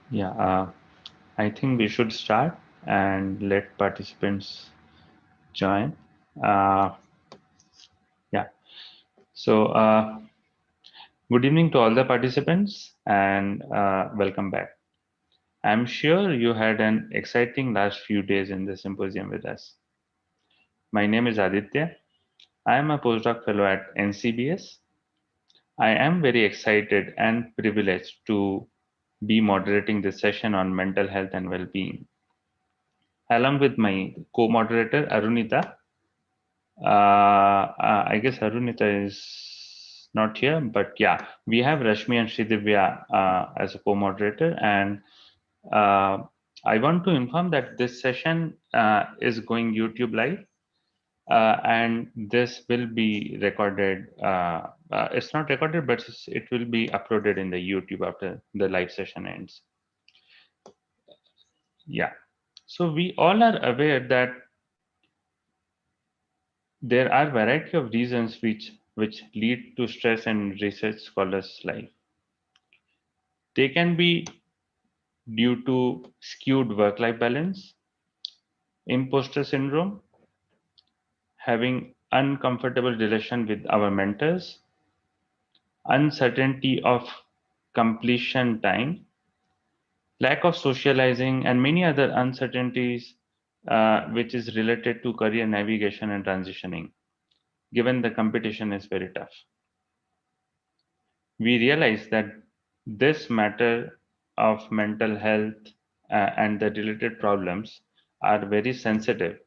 Yeah, I think we should start and let participants join. Uh, yeah, so good evening to all the participants and welcome back. I'm sure you had an exciting last few days in the symposium with us. My name is Aditya. I am a postdoc fellow at NCBS. I am very excited and privileged to be moderating this session on mental health and well-being, along with my co-moderator Arunita. I guess Arunita is not here, but yeah, we have Rashmi and Sridivya as a co-moderator, and uh, I want to inform that this session is going YouTube live, and this will be recorded. It's not recorded, but it will be uploaded in the YouTube after the live session ends. Yeah. So we all are aware that there are variety of reasons which lead to stress in research scholars' life. They can be due to skewed work-life balance, imposter syndrome, having uncomfortable relation with our mentors, uncertainty of completion time, lack of socializing, and many other uncertainties which is related to career navigation and transitioning, given the competition is very tough. We realize that this matter of mental health and the related problems are very sensitive,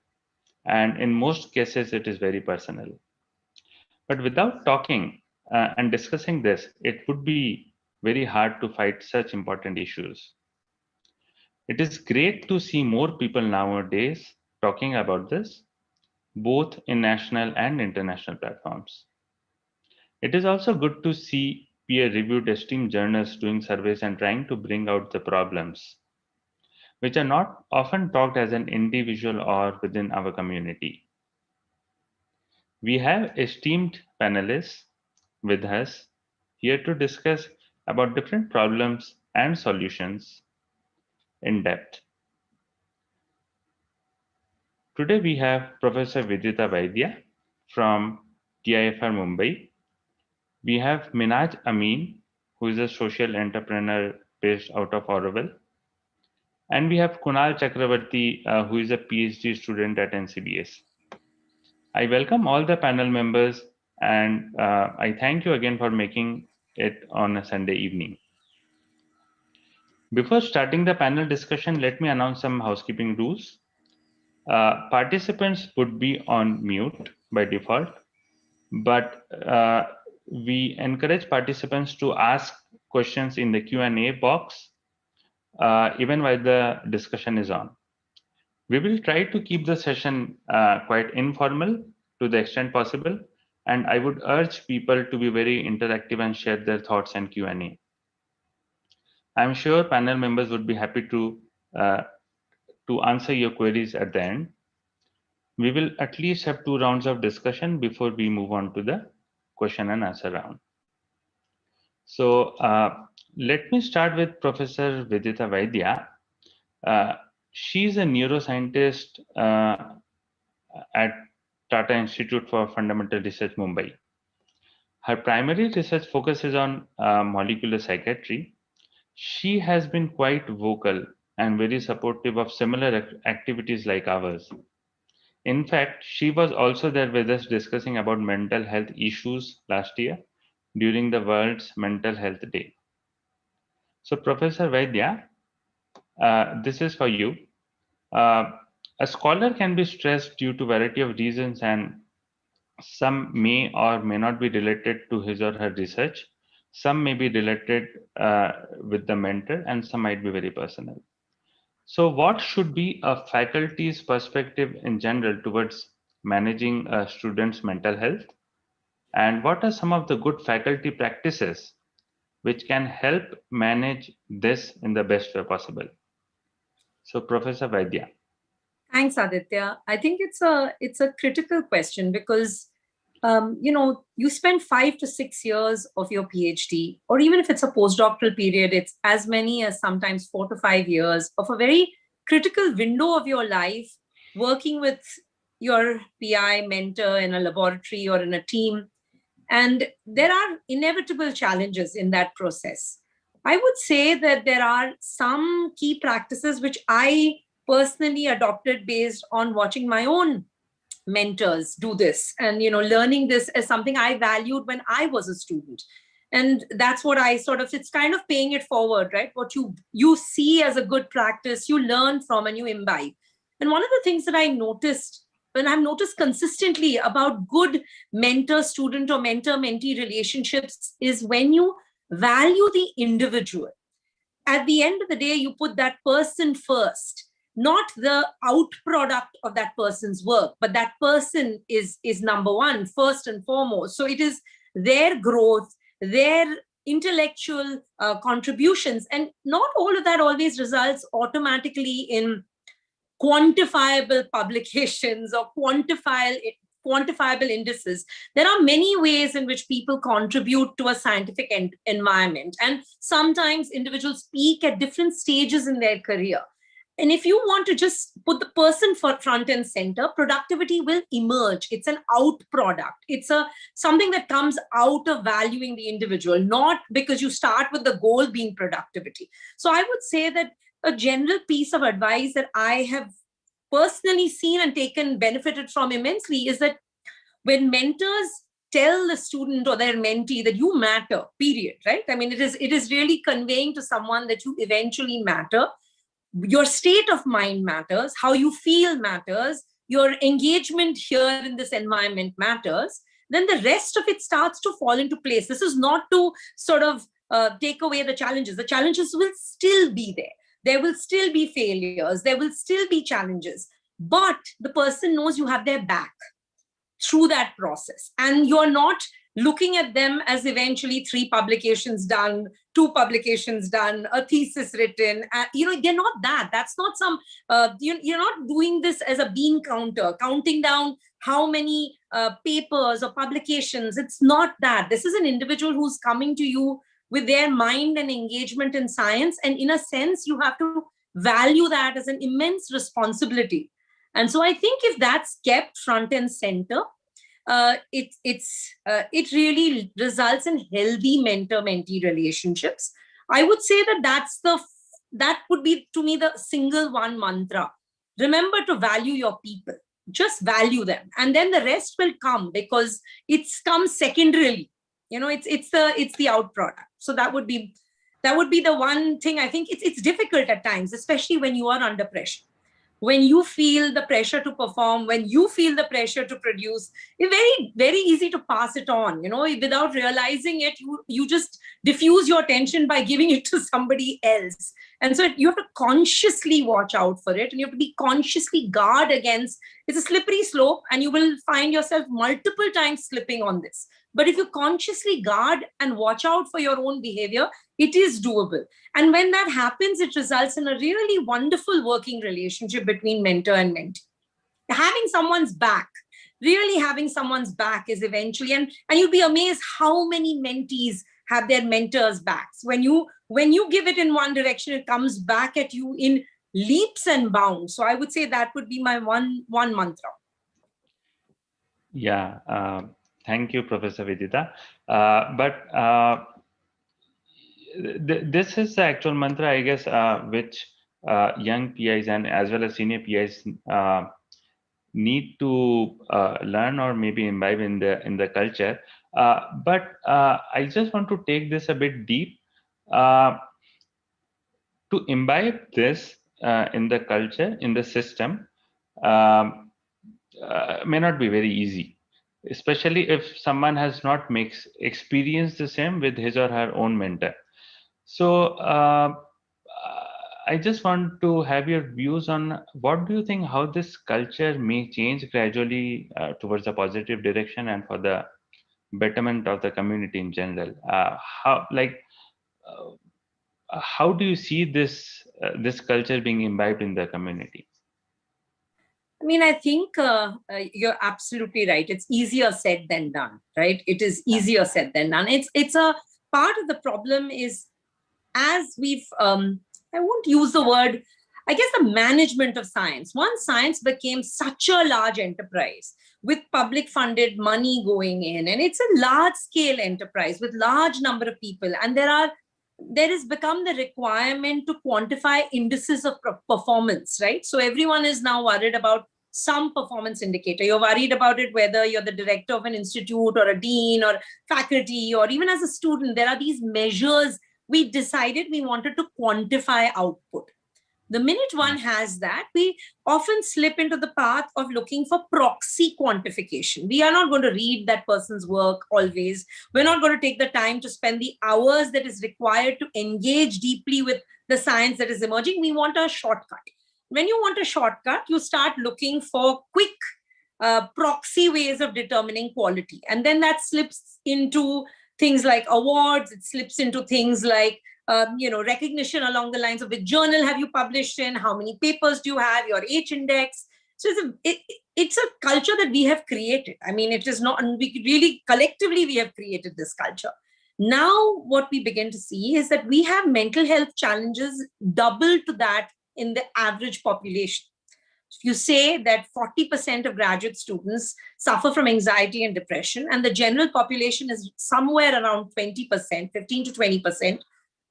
and in most cases it is very personal. But without talking and discussing this, it would be very hard to fight such important issues. It is great to see more people nowadays talking about this, both in national and international platforms. It is also good to see peer-reviewed esteemed journals doing surveys and trying to bring out the problems, which are not often talked as an individual or within our community. We have esteemed panelists with us here to discuss about different problems and solutions in depth. Today we have Professor Vidita Vaidya from TIFR Mumbai. We have Minhaj Ameen, who is a social entrepreneur based out of Oroville. And we have Kunal Chakraborty, who is a PhD student at NCBS. I welcome all the panel members and I thank you again for making it on a Sunday evening. Before starting the panel discussion, let me announce some housekeeping rules. Participants would be on mute by default, but we encourage participants to ask questions in the Q&A box even while the discussion is on. We will try to keep the session quite informal to the extent possible, and I would urge people to be very interactive and share their thoughts and Q&A. I'm sure panel members would be happy uh, to answer your queries at the end. We will at least have 2 rounds of discussion before we move on to the question and answer round. So let me start with Professor Vidita Vaidya. Uh, she's a neuroscientist at Tata Institute for Fundamental Research, Mumbai. Her primary research focuses on molecular psychiatry. She has been quite vocal and very supportive of similar activities like ours. In fact, she was also there with us discussing about mental health issues last year during the World's Mental Health Day. So, Professor Vaidya, this is for you. Uh, a scholar can be stressed due to variety of reasons, and some may or may not be related to his or her research. Some may be related with the mentor, and some might be very personal. So, what should be a faculty's perspective in general towards managing a student's mental health? And what are some of the good faculty practices which can help manage this in the best way possible? So, Professor Vaidya. Thanks, Aditya. I think it's a critical question because you spend 5 to 6 years of your PhD, or even if it's a postdoctoral period, it's as many as sometimes 4 to 5 years of a very critical window of your life working with your PI mentor in a laboratory or in a team. And there are inevitable challenges in that process. I would say that there are some key practices which I personally adopted based on watching my own mentors do this, and learning this as something I valued when I was a student. And that's what I sort of, it's kind of paying it forward, right? What you see as a good practice, you learn from and you imbibe. And one of the things that I noticed, and I've noticed consistently about good mentor student or mentor mentee relationships, is when you value the individual. At the end of the day, you put that person first, not the out product of that person's work, but that person is number one, first and foremost. So it is their growth, their intellectual contributions, and not all of that always results automatically in quantifiable publications or quantifiable indices. There are many ways in which people contribute to a scientific environment, and sometimes individuals peak at different stages in their career. And if you want to just put the person for front and center, productivity will emerge. It's an out product. It's a something that comes out of valuing the individual, not because you start with the goal being productivity. So I would say that a general piece of advice that I have personally seen and taken benefited from immensely is that when mentors tell the student or their mentee that you matter, period, right? I mean, it is really conveying to someone that you eventually matter. Your state of mind matters, how you feel matters, your engagement here in this environment matters. Then the rest of it starts to fall into place. This is not to sort of take away the challenges. The challenges will still be there. There will still be failures. There will still be challenges. But the person knows you have their back through that process. And you're not looking at them as eventually 3 publications done, 2 publications done, a thesis written. They're not that. That's not some, you're not doing this as a bean counter, counting down how many papers or publications. It's not that. This is an individual who's coming to you with their mind and engagement in science. And in a sense, you have to value that as an immense responsibility. And so I think if that's kept front and center, it really results in healthy mentor-mentee relationships. I would say that would be to me the single one mantra. Remember to value your people. Just value them, and then the rest will come because it's come secondarily. It's the out product. So that would be the one thing. I think it's difficult at times, especially when you are under pressure, when you feel the pressure to perform, when you feel the pressure to produce. It's very, very easy to pass it on, without realizing it. You just diffuse your attention by giving it to somebody else. And so you have to consciously watch out for it, and you have to be consciously guard against. It's a slippery slope, and you will find yourself multiple times slipping on this. But if you consciously guard and watch out for your own behavior, it is doable. And when that happens, it results in a really wonderful working relationship between mentor and mentee. Having someone's back, really having someone's back is eventually, and you'll be amazed how many mentees have their mentors' backs. When you give it in one direction, it comes back at you in leaps and bounds. So I would say that would be my one mantra. Yeah, thank you, Professor Vidita. But this is the actual mantra, I guess, which young PIs and as well as senior PIs need to learn or maybe imbibe in the culture. But I just want to take this a bit deep. To imbibe this in the culture, in the system, um, may not be very easy, especially if someone has not experienced the same with his or her own mentor. So I just want to have your views on what do you think, how this culture may change gradually towards a positive direction and for the betterment of the community in general. Uh, how do you see this culture being imbibed in the community? I mean, I think you're absolutely right. It's easier said than done, right? It is easier said than done. It's a part of the problem is, as we've, I won't use the word, I guess the management of science. Once science became such a large enterprise with public funded money going in, and it's a large scale enterprise with large number of people, and there has become the requirement to quantify indices of performance, right? So everyone is now worried about some performance indicator. You're worried about it whether you're the director of an institute or a dean or faculty, or even as a student. There are these measures. We decided we wanted to quantify output. The minute one has that, we often slip into the path of looking for proxy quantification. We are not going to read that person's work always. We're not going to take the time to spend the hours that is required to engage deeply with the science that is emerging. We want a shortcut. When you want a shortcut, you start looking for quick proxy ways of determining quality. And then that slips into things like awards. It slips into things like recognition along the lines of which journal have you published in, how many papers do you have, your H index. So it's a culture that we have created. I mean, it is not, we really collectively we have created this culture. Now, what we begin to see is that we have mental health challenges double to that in the average population. If you say that 40% of graduate students suffer from anxiety and depression, and the general population is somewhere around 20%, 15 to 20%,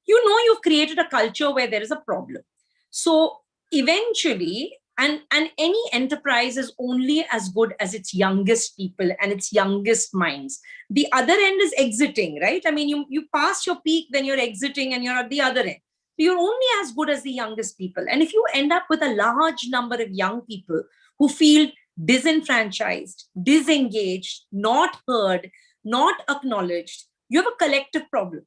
you've created a culture where there is a problem. So eventually, and any enterprise is only as good as its youngest people and its youngest minds. The other end is exiting, right? I mean, you pass your peak, then you're exiting and you're at the other end. You're only as good as the youngest people. And if you end up with a large number of young people who feel disenfranchised, disengaged, not heard, not acknowledged, you have a collective problem.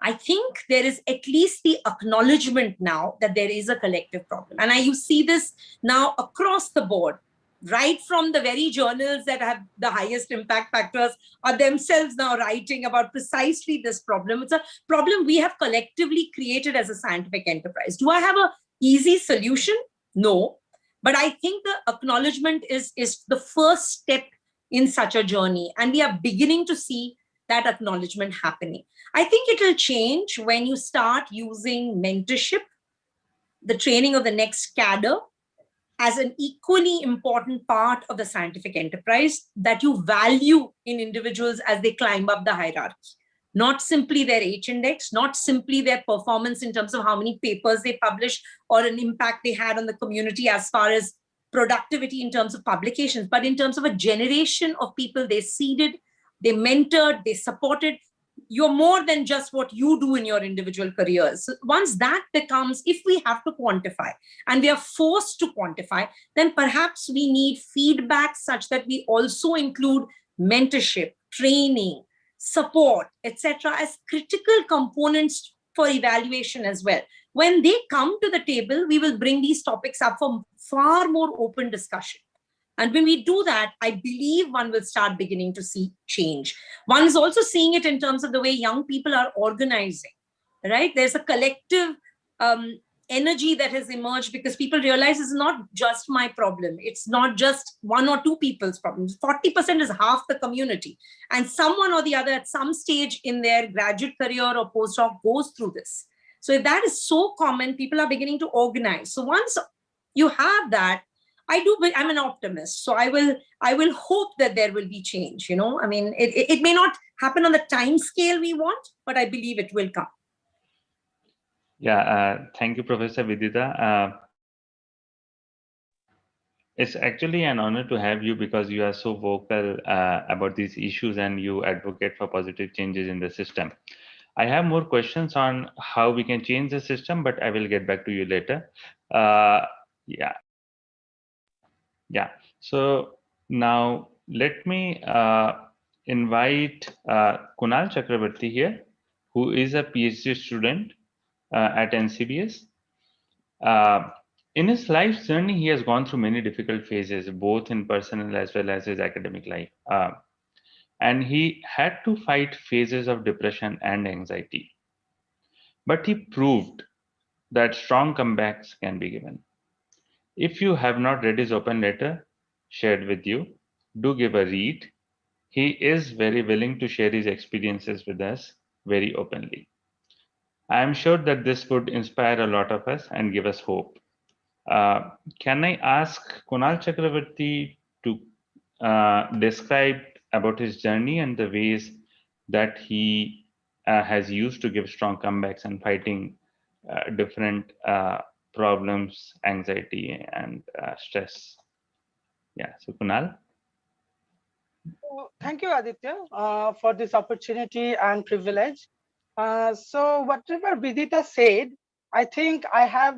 I think there is at least the acknowledgement now that there is a collective problem. And you see this now across the board, right from the very journals that have the highest impact factors are themselves now writing about precisely this problem. It's a problem we have collectively created as a scientific enterprise. Do I have an easy solution? No. But I think the acknowledgement is the first step in such a journey. And we are beginning to see that acknowledgement happening. I think it will change when you start using mentorship, the training of the next cadre, as an equally important part of the scientific enterprise that you value in individuals as they climb up the hierarchy. Not simply their H index, not simply their performance in terms of how many papers they published or an impact they had on the community as far as productivity in terms of publications, but in terms of a generation of people they seeded, they mentored, they supported. You're more than just what you do in your individual careers. So once that becomes, if we have to quantify and we are forced to quantify, then perhaps we need feedback such that we also include mentorship, training, support, etc., as critical components for evaluation as well. When they come to the table, we will bring these topics up for far more open discussion. And when we do that, I believe one will start beginning to see change. One is also seeing it in terms of the way young people are organizing, right? There's a collective energy that has emerged because people realize it's not just my problem. It's not just one or two people's problems. 40% is half the community. And someone or the other at some stage in their graduate career or postdoc goes through this. So if that is so common, people are beginning to organize. So once you have that, I'm an optimist. So I will hope that there will be change. I mean, it may not happen on the time scale we want, but I believe it will come. Yeah, thank you, Professor Vidita. It's actually an honor to have you because you are so vocal about these issues and you advocate for positive changes in the system. I have more questions on how we can change the system, but I will get back to you later. Yeah. So now let me invite Kunal Chakraborty here, who is a PhD student at NCBS. In his life journey, he has gone through many difficult phases, both in personal as well as his academic life. And he had to fight phases of depression and anxiety. But he proved that strong comebacks can be given. If you have not read his open letter shared with you, do give a read. He is very willing to share his experiences with us very openly. I am sure that this would inspire a lot of us and give us hope. Uh, can I ask Kunal Chakraborty to describe about his journey and the ways that he has used to give strong comebacks and fighting different problems, anxiety, and stress? Yeah, so Kunal. Thank you, Aditya, for this opportunity and privilege. So whatever Vidita said, I think I have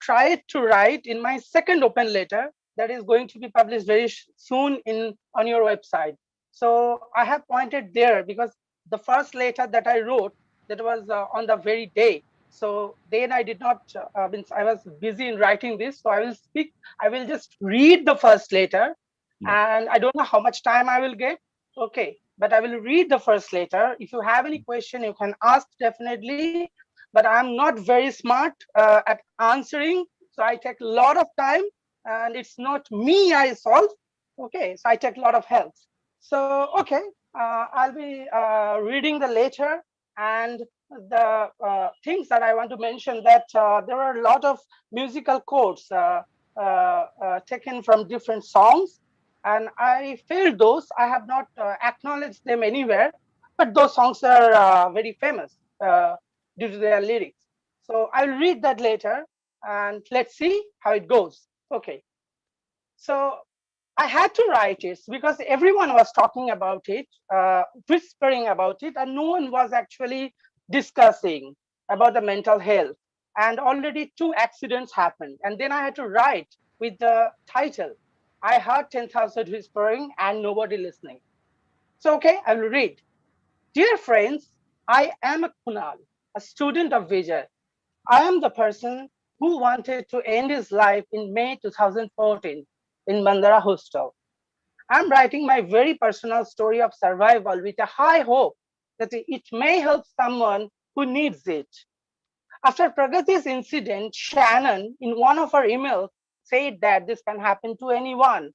tried to write in my second open letter that is going to be published very soon on your website. So I have pointed there because the first letter that I wrote, that was on the very day. So then I did not, means I was busy in writing this. So I will just read the first letter, Yeah. and I don't know how much time I will get. Okay, but I will read the first letter. If you have any question, you can ask definitely. But I'm not very smart at answering, so I take a lot of time, and it's not me I solve. Okay, so I take a lot of help. So okay, I'll be reading the letter, and the things that I want to mention, that there are a lot of musical quotes taken from different songs, and I feel those I have not acknowledged them anywhere, but those songs are very famous due to their lyrics. So I'll read that later, and let's see how it goes. Okay, so I had to write it because everyone was talking about it, whispering about it, and no one was actually discussing about the mental health. And already 2 accidents happened. And then I had to write with the title, I heard 10,000 whispering and nobody listening. So, okay, I will read. Dear friends, I am a Kunal, a student of Vijay. I am the person who wanted to end his life in May 2014 in Mandara Hostel. I'm writing my very personal story of survival with a high hope that it may help someone who needs it. After Pragati's incident, Shannon, in one of her emails, said that this can happen to anyone.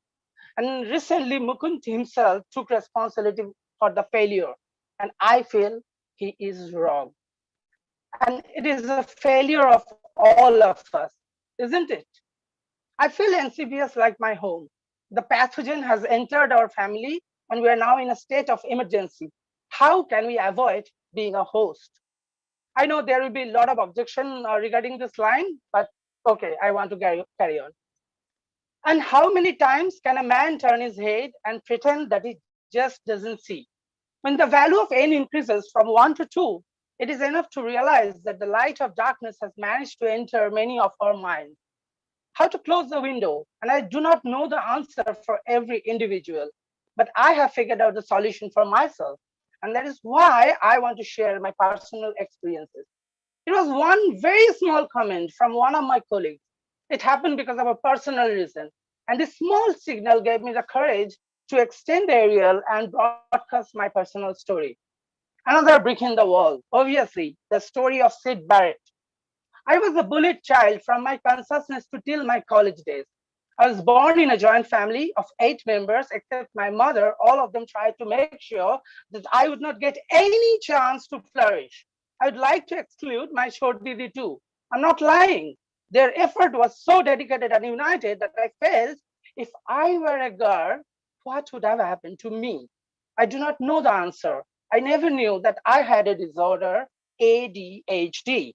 And recently, Mukund himself took responsibility for the failure. And I feel he is wrong. And it is a failure of all of us, isn't it? I feel NCBS like my home. The pathogen has entered our family, and we are now in a state of emergency. How can we avoid being a host? I know there will be a lot of objection regarding this line, but okay, I want to carry on. And how many times can a man turn his head and pretend that he just doesn't see? When the value of n increases from 1 to 2, it is enough to realize that the light of darkness has managed to enter many of our minds. How to close the window, and I do not know the answer for every individual, but I have figured out the solution for myself, and that is why I want to share my personal experiences. It was one very small comment from one of my colleagues. It happened because of a personal reason, and this small signal gave me the courage to extend the aerial and broadcast my personal story. Another brick in the wall, obviously, the story of Sid Barrett. I was a bullied child from my consciousness to till my college days. I was born in a joint family of 8 members, except my mother. All of them tried to make sure that I would not get any chance to flourish. I would like to exclude my short Didi too. I'm not lying. Their effort was so dedicated and united that I felt if I were a girl, what would have happened to me? I do not know the answer. I never knew that I had a disorder, ADHD.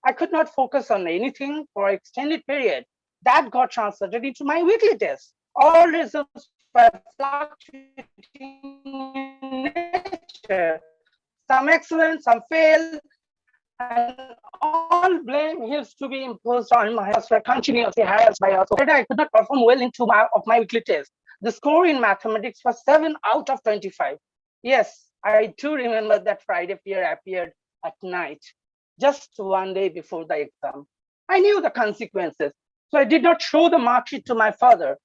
I could not focus on anything for an extended period. That got translated into my weekly test. All results were fluctuating in nature. Some excellent, some fail, and all blame used to be imposed on my were continuously harassed by us. So I could not perform well into my weekly test. The score in mathematics was 7 out of 25. Yes, I do remember that Friday fear appeared at night, just one day before the exam. I knew the consequences, so I did not show the mark sheet to my father.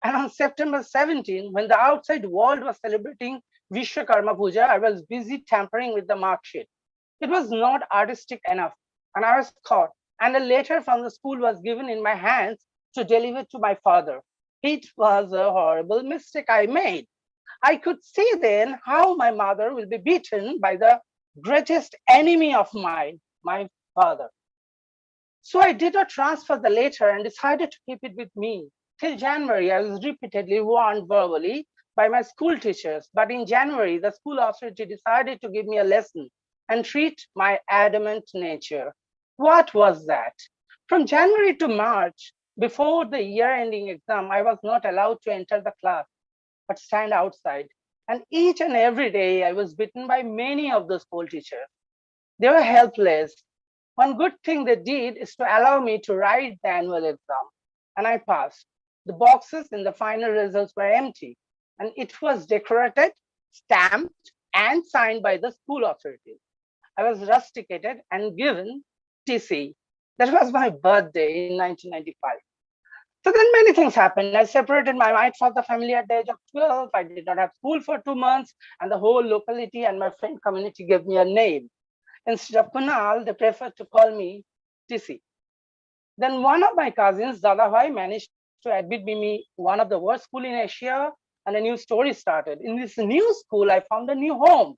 And on September 17, when the outside world was celebrating Vishwakarma Puja, I was busy tampering with the mark sheet. It was not artistic enough, and I was caught. and a letter from the school was given in my hands to deliver to my father. It was a horrible mistake I made. I could see then how my mother will be beaten by the greatest enemy of mine, my father. So I did not transfer the letter and decided to keep it with me. Till January, I was repeatedly warned verbally by my school teachers. But in January, the school authority decided to give me a lesson and treat my adamant nature. What was that? From January to March, before the year ending exam, I was not allowed to enter the class but stand outside. And each and every day, I was beaten by many of the school teachers. They were helpless. One good thing they did is to allow me to write the annual exam, and I passed. The boxes in the final results were empty, and it was decorated, stamped, and signed by the school authorities. I was rusticated and given TC. That was my birthday in 1995. So then many things happened. I separated my wife from the family at the age of 12. I did not have school for 2 months, and the whole locality and my friend community gave me a name. Instead of Kunal, they preferred to call me TC. Then one of my cousins, Dadabhai, managed to admit me one of the worst schools in Asia, and a new story started. In this new school, I found a new home.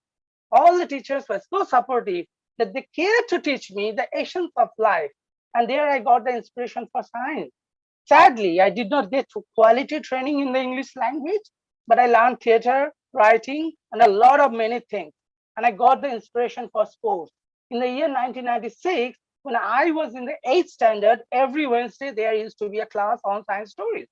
All the teachers were so supportive that they cared to teach me the essence of life. And there I got the inspiration for science. Sadly, I did not get quality training in the English language, but I learned theater, writing, and a lot of many things. And I got the inspiration for sports. In the year 1996, when I was in the 8th standard, every Wednesday there used to be a class on science stories,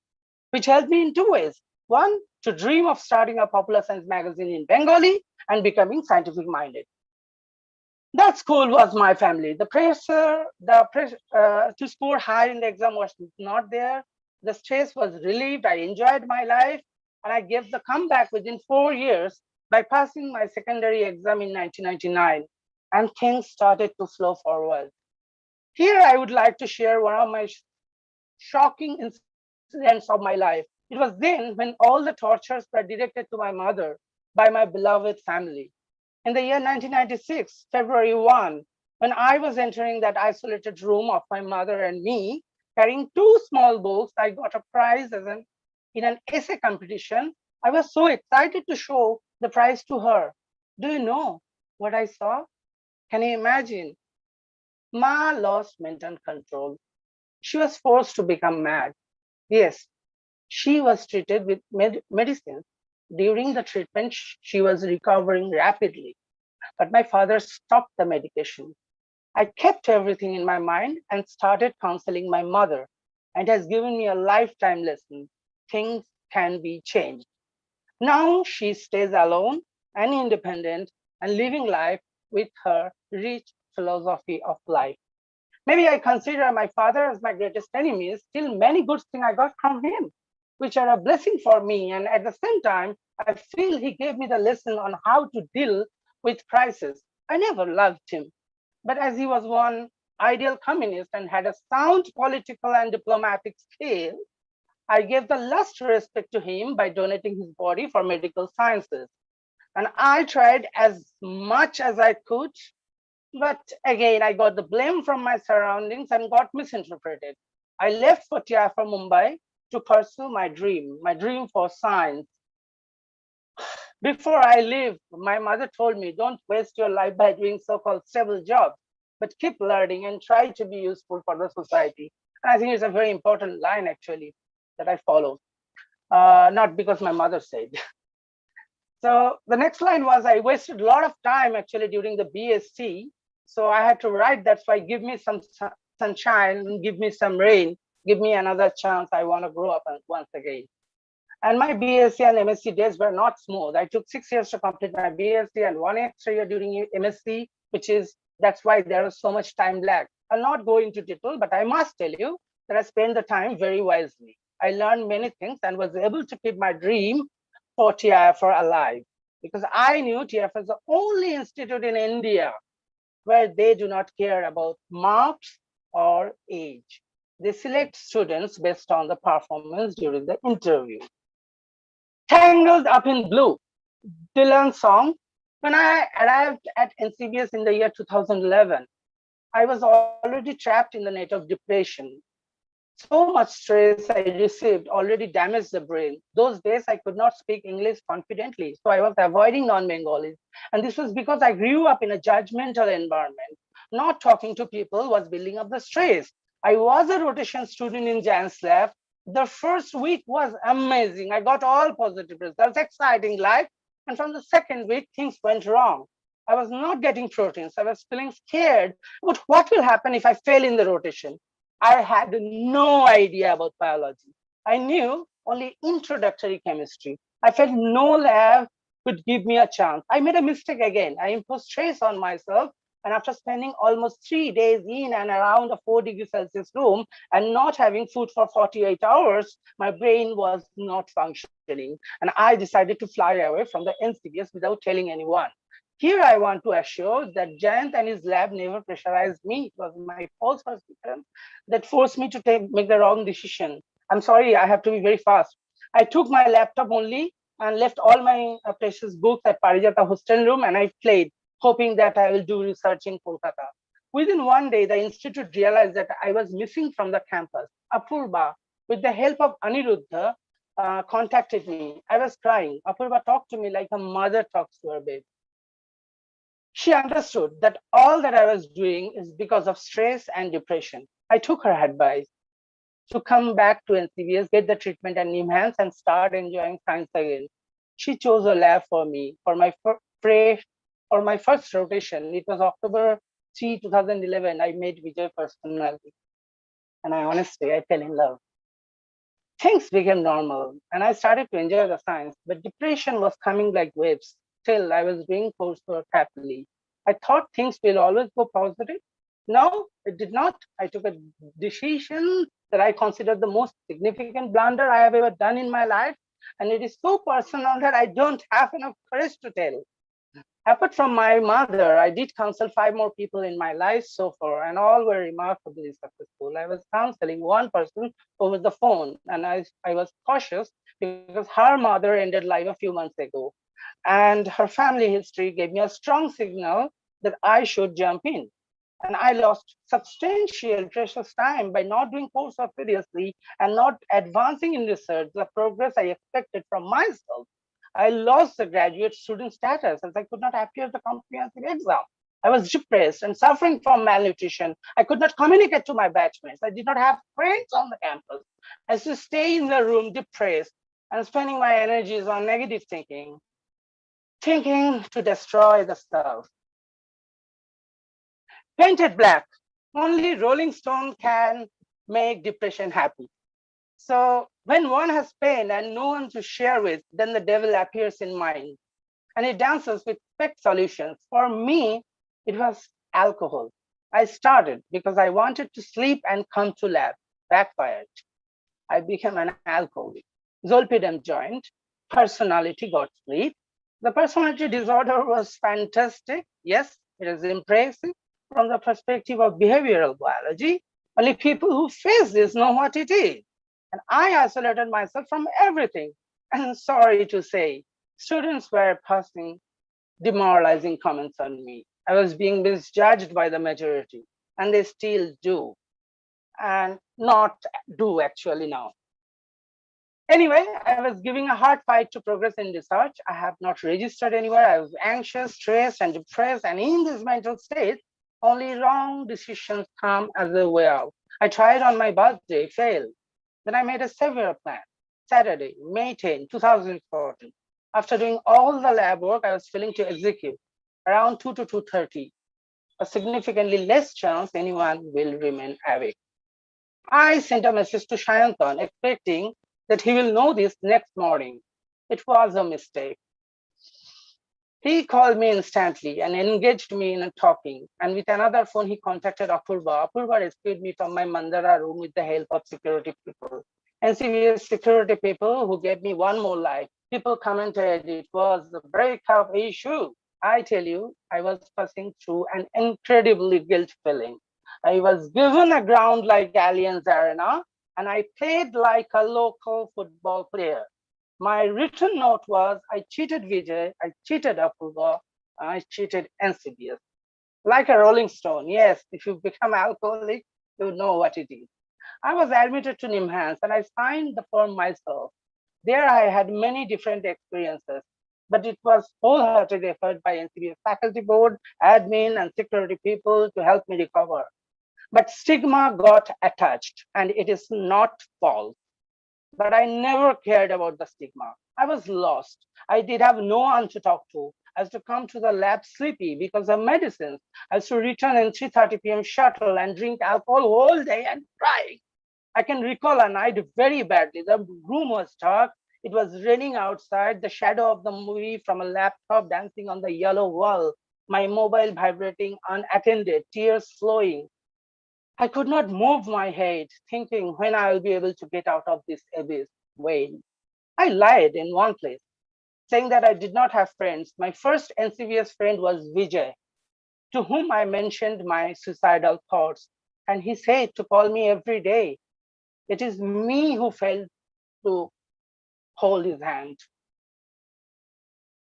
which helped me in 2 ways. One, to dream of starting a popular science magazine in Bengali and becoming scientific minded. That school was my family. The pressure to score high in the exam was not there. The stress was relieved. I enjoyed my life, and I gave the comeback within 4 years by passing my secondary exam in 1999, and things started to flow forward. Here, I would like to share one of my shocking incidents of my life. It was then when all the tortures were directed to my mother by my beloved family. In the year 1996, February 1, when I was entering that isolated room of my mother and me, carrying two small books, I got a prize in an essay competition. I was so excited to show the prize to her. Do you know what I saw? Can you imagine? Ma lost mental control. She was forced to become mad. Yes, she was treated with medicine. During the treatment, she was recovering rapidly. But my father stopped the medication. I kept everything in my mind and started counseling my mother. And it has given me a lifetime lesson. Things can be changed. Now she stays alone and independent and living life with her rich philosophy of life. Maybe I consider my father as my greatest enemy. Still, many good things I got from him, which are a blessing for me. And at the same time, I feel he gave me the lesson on how to deal with crisis. I never loved him, but as he was one ideal communist and had a sound political and diplomatic skill, I gave the last respect to him by donating his body for medical sciences. And I tried as much as I could, but again, I got the blame from my surroundings and got misinterpreted. I left for TIA for Mumbai to pursue my dream for science. Before I leave, my mother told me, don't waste your life by doing so-called stable jobs, but keep learning and try to be useful for the society. And I think it's a very important line actually that I follow, not because my mother said. So the next line was, I wasted a lot of time actually during the BSc. So I had to write, that's why give me some sunshine and give me some rain, give me another chance. I want to grow up once again. And my BSc and MSc days were not smooth. I took 6 years to complete my BSc and 1 extra year during MSc, that's why there was so much time lag. I'll not go into detail, but I must tell you that I spent the time very wisely. I learned many things and was able to keep my dream for TIFR alive, because I knew TIFR is the only institute in India where they do not care about marks or age. They select students based on the performance during the interview. Tangled Up in Blue, Dylan's song. When I arrived at NCBS in the year 2011, I was already trapped in the net of depression. So much stress I received already damaged the brain. Those days I could not speak English confidently, so I was avoiding non-Bengalis. And this was because I grew up in a judgmental environment. Not talking to people was building up the stress. I was a rotation student in Jan's lab. The first week was amazing. I got all positive results, exciting life. And from the second week, things went wrong. I was not getting proteins. I was feeling scared. But what will happen if I fail in the rotation? I had no idea about biology. I knew only introductory chemistry. I felt no lab could give me a chance. I made a mistake again. I imposed stress on myself. And after spending almost 3 days in and around a 4 degrees Celsius room and not having food for 48 hours, my brain was not functioning. And I decided to fly away from the NCBS without telling anyone. Here I want to assure that Jayant and his lab never pressurized me. It was my false perception that forced me to make the wrong decision. I'm sorry, I have to be very fast. I took my laptop only and left all my precious books at Parijata hostel room, and I played, hoping that I will do research in Kolkata. Within one day, the institute realized that I was missing from the campus. Apurva, with the help of Aniruddha, contacted me. I was crying. Apurva talked to me like a mother talks to her baby. She understood that all that I was doing is because of stress and depression. I took her advice to come back to NCBS, get the treatment and enhance and start enjoying science again. She chose a lab for me for my first rotation. It was October 3, 2011. I met Vijay personally. And I honestly, I fell in love. Things became normal and I started to enjoy the science, but depression was coming like waves. Still, I was doing coursework happily. I thought things will always go positive. No, it did not. I took a decision that I consider the most significant blunder I have ever done in my life. And it is so personal that I don't have enough courage to tell. Apart from my mother, I did counsel 5 more people in my life so far, and all were remarkably successful. I was counseling one person over the phone, and I was cautious because her mother ended life a few months ago. And her family history gave me a strong signal that I should jump in. And I lost substantial precious time by not doing coursework seriously and not advancing in research the progress I expected from myself. I lost the graduate student status as I could not appear at the comprehensive exam. I was depressed and suffering from malnutrition. I could not communicate to my batchmates. I did not have friends on the campus. I used to stay in the room depressed and spending my energies on negative thinking to destroy the self. Painted black. Only Rolling Stone can make depression happy. So when one has pain and no one to share with, then the devil appears in mind and it dances with quick solutions. For me, it was alcohol. I started because I wanted to sleep and come to lab. Backfired. I became an alcoholic. Zolpidem joined. Personality got split. The personality disorder was fantastic. Yes, it is impressive from the perspective of behavioral biology. Only people who face this know what it is. And I isolated myself from everything. And sorry to say, students were passing demoralizing comments on me. I was being misjudged by the majority, and they still do, and not do actually now. Anyway, I was giving a hard fight to progress in research. I have not registered anywhere. I was anxious, stressed, and depressed. And in this mental state, only wrong decisions come as a way out. I tried on my birthday, failed. Then I made a severe plan. Saturday, May 10, 2014. After doing all the lab work I was feeling to execute, around 2 to 2:30, a significantly less chance anyone will remain awake. I sent a message to Shayantan expecting that he will know this next morning. It was a mistake. He called me instantly and engaged me in a talking. And with another phone, he contacted Apurva. Apurva rescued me from my Mandara room with the help of security people. NCBS security people who gave me one more life. People commented it was the breakup issue. I tell you, I was passing through an incredibly guilt feeling. I was given a ground like Allianz Arena, and I played like a local football player. My written note was, I cheated Vijay, I cheated Apurva, I cheated NCBS. like a rolling stone. Yes, if you become alcoholic, you know what it is. I was admitted to Nimhans and I signed the form myself. There I had many different experiences, but it was wholehearted effort by NCBS faculty board, admin, and security people to help me recover. But stigma got attached, and it is not false. But I never cared about the stigma. I was lost. I did have no one to talk to. I used to come to the lab sleepy because of medicines. I used to return in 3:30 p.m. shuttle and drink alcohol all day and cry. I can recall a night very badly. The room was dark. It was raining outside, the shadow of the movie from a laptop dancing on the yellow wall, my mobile vibrating unattended, tears flowing. I could not move my head, thinking when I will be able to get out of this abyss. When I lied in one place, saying that I did not have friends. My first NCVS friend was Vijay, to whom I mentioned my suicidal thoughts, and he said to call me every day. It is me who failed to hold his hand.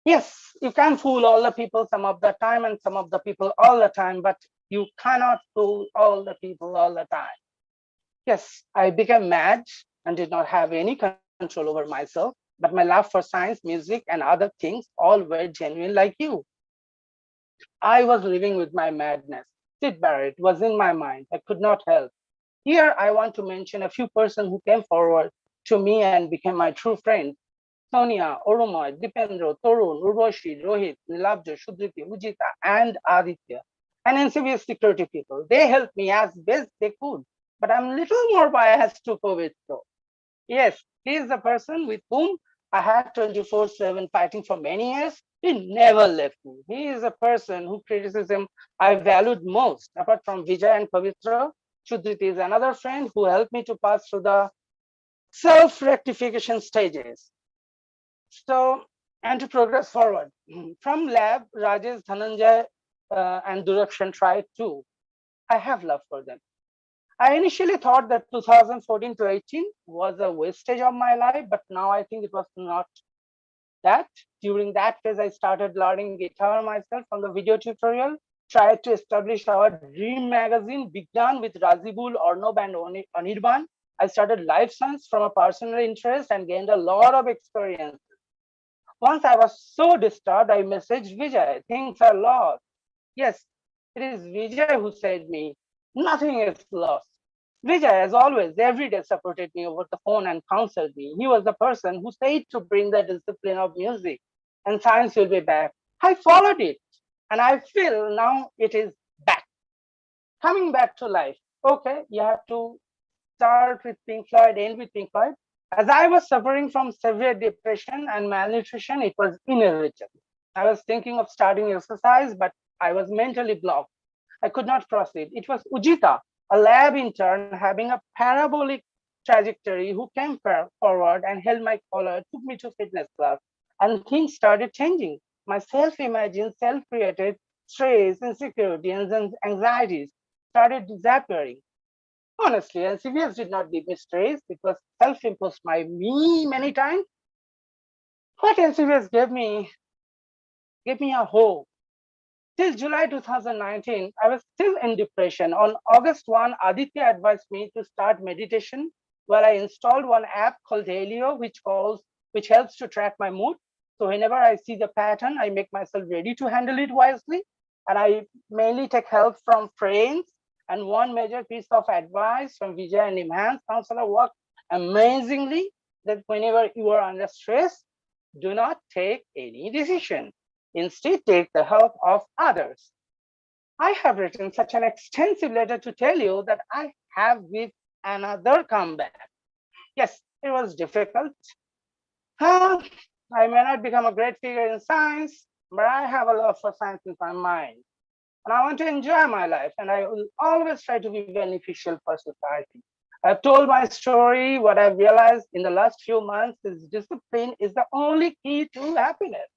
Yes, you can fool all the people some of the time and some of the people all the time, but you cannot fool all the people all the time. Yes, I became mad and did not have any control over myself, but my love for science, music, and other things all were genuine like you. I was living with my madness. Sid Barrett was in my mind. I could not help. Here, I want to mention a few persons who came forward to me and became my true friends. Sonia, Oromoy, Dipendra, Torun, Urvashi, Rohit, Nilabja, Shudriti, Ujita, and Aditya, and NCBS security people. They helped me as best they could. But I'm little more biased to Pavitro. Yes, he is the person with whom I had 24/7 fighting for many years. He never left me. He is a person who criticism I valued most. Apart from Vijay and Pavitra, Shudriti is another friend who helped me to pass through the self-rectification stages. So, and to progress forward. From lab, Rajesh, Dhananjay, and Durakshan tried too. I have love for them. I initially thought that 2014 to 18 was a wastage of my life, but now I think it was not that. During that phase, I started learning guitar myself from the video tutorial, tried to establish our dream magazine, began with Razibul, Arnob, and Anirban. I started life science from a personal interest and gained a lot of experience. Once I was so disturbed, I messaged Vijay, things are lost. Yes, it is Vijay who said me, nothing is lost. Vijay, as always, every day supported me over the phone and counseled me. He was the person who said to bring the discipline of music and science will be back. I followed it and I feel now it is back, coming back to life. Okay, you have to start with Pink Floyd, end with Pink Floyd. As I was suffering from severe depression and malnutrition, it was inevitable. I was thinking of starting exercise, but I was mentally blocked. I could not proceed. It was Ujita, a lab intern having a parabolic trajectory, who came forward and held my collar, took me to fitness class, and things started changing. My self-imagined, self-created stress, insecurity, and anxieties started disappearing. Honestly, LCVS did not give me stress. It was self-imposed by me many times. What LCVS gave me a hope. Till July 2019, I was still in depression. On August 1, Aditya advised me to start meditation. Well, I installed one app called Helio, which helps to track my mood. So whenever I see the pattern, I make myself ready to handle it wisely. And I mainly take help from friends. And one major piece of advice from Vijay and Imhan's counselor worked amazingly, that whenever you are under stress, do not take any decision. Instead, take the help of others. I have written such an extensive letter to tell you that I have with another comeback. Yes, it was difficult. Huh? I may not become a great figure in science, but I have a love for science in my mind. And I want to enjoy my life, and I will always try to be beneficial for society. I've told my story. What I've realized in the last few months is discipline is the only key to happiness.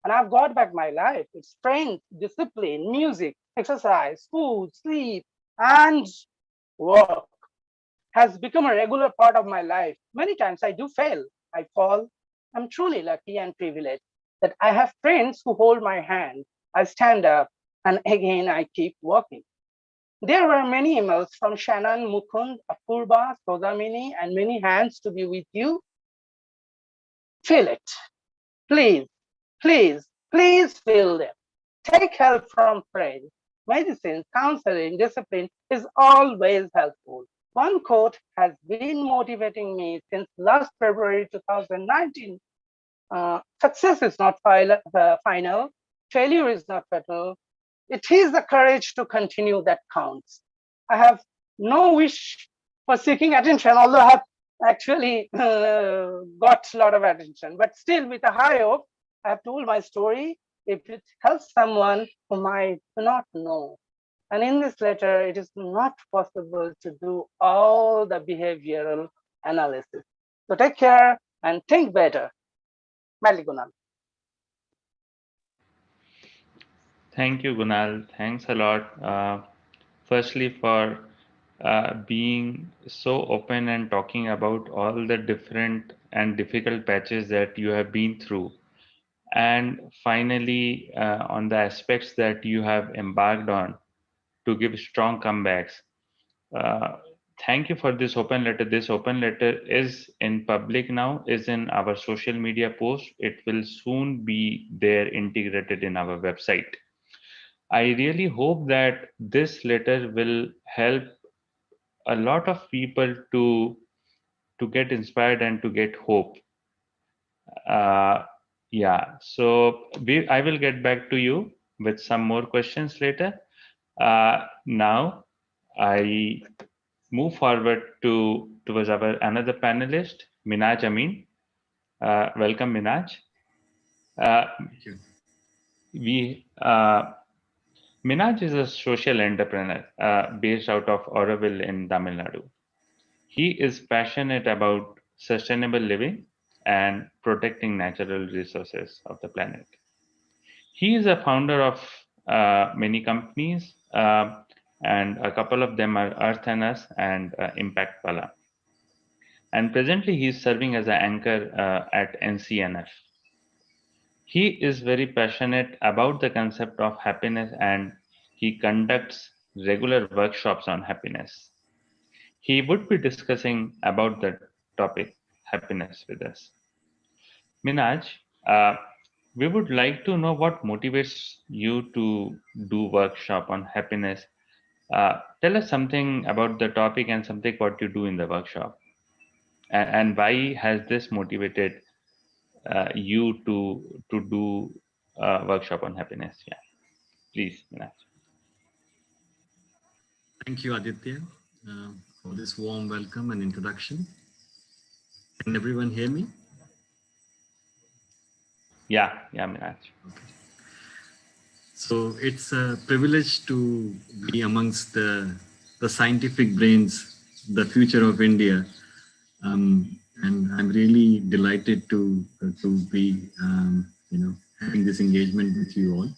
And I've got back my life. It's strength, discipline, music, exercise, food, sleep, and work has become a regular part of my life. Many times I do fail. I fall. I'm truly lucky and privileged that I have friends who hold my hand. I stand up. And again, I keep walking. There were many emails from Shannon, Mukund, Apurva, Sodamini, and many hands to be with you. Fill it. Please, please, please fill them. Take help from friends. Medicine, counseling, discipline is always helpful. One quote has been motivating me since last February 2019. Success is not final, failure is not fatal. It is the courage to continue that counts. I have no wish for seeking attention, although I have actually got a lot of attention. But still, with a high hope, I have told my story. If it helps someone whom I do not know. And in this letter, it is not possible to do all the behavioral analysis. So take care and think better. Madly, Kunal. Thank you, Gunal. Thanks a lot. Firstly, for being so open and talking about all the different and difficult patches that you have been through. And finally, on the aspects that you have embarked on to give strong comebacks. Uh, Thank you for this open letter. This open letter is in public now, is in our social media post. It will soon be there integrated in our website. I really hope that this letter will help a lot of people to get inspired and to get hope. Uh, yeah, so I will get back to you with some more questions later. Now I move forward towards our another panelist, Minhaj Ameen. Welcome, Minhaj. Thank you. We Minhaj is a social entrepreneur based out of Auroville in Tamil Nadu. He is passionate about sustainable living and protecting natural resources of the planet. He is a founder of many companies, and a couple of them are Earth and Us and Impact Pala. And presently, he is serving as an anchor at NCNF. He is very passionate about the concept of happiness and he conducts regular workshops on happiness. He would be discussing about the topic happiness with us. Minaj, uh, we would like to know what motivates you to do workshop on happiness. Tell us something about the topic and something what you do in the workshop, and why has this motivated you to do a workshop on happiness? Yeah, please, Minaj. Thank you, Aditya, for this warm welcome and introduction. Can everyone hear me? Yeah, Minaj. Okay. So it's a privilege to be amongst the scientific brains, the future of India. And I'm really delighted to be, having this engagement with you all.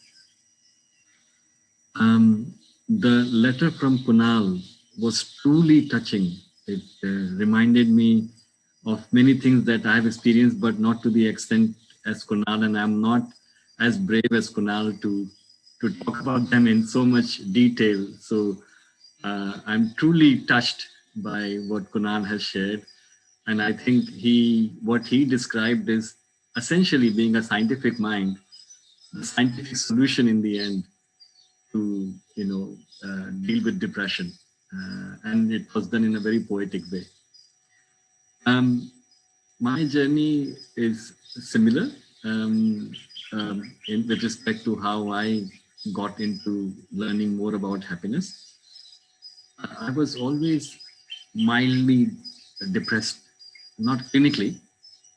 The letter from Kunal was truly touching. It reminded me of many things that I've experienced, but not to the extent as Kunal, and I'm not as brave as Kunal to talk about them in so much detail. So I'm truly touched by what Kunal has shared. And I think what he described is essentially being a scientific mind, the scientific solution in the end to deal with depression, and it was done in a very poetic way. My journey is similar with respect to how I got into learning more about happiness. I was always mildly depressed, not clinically,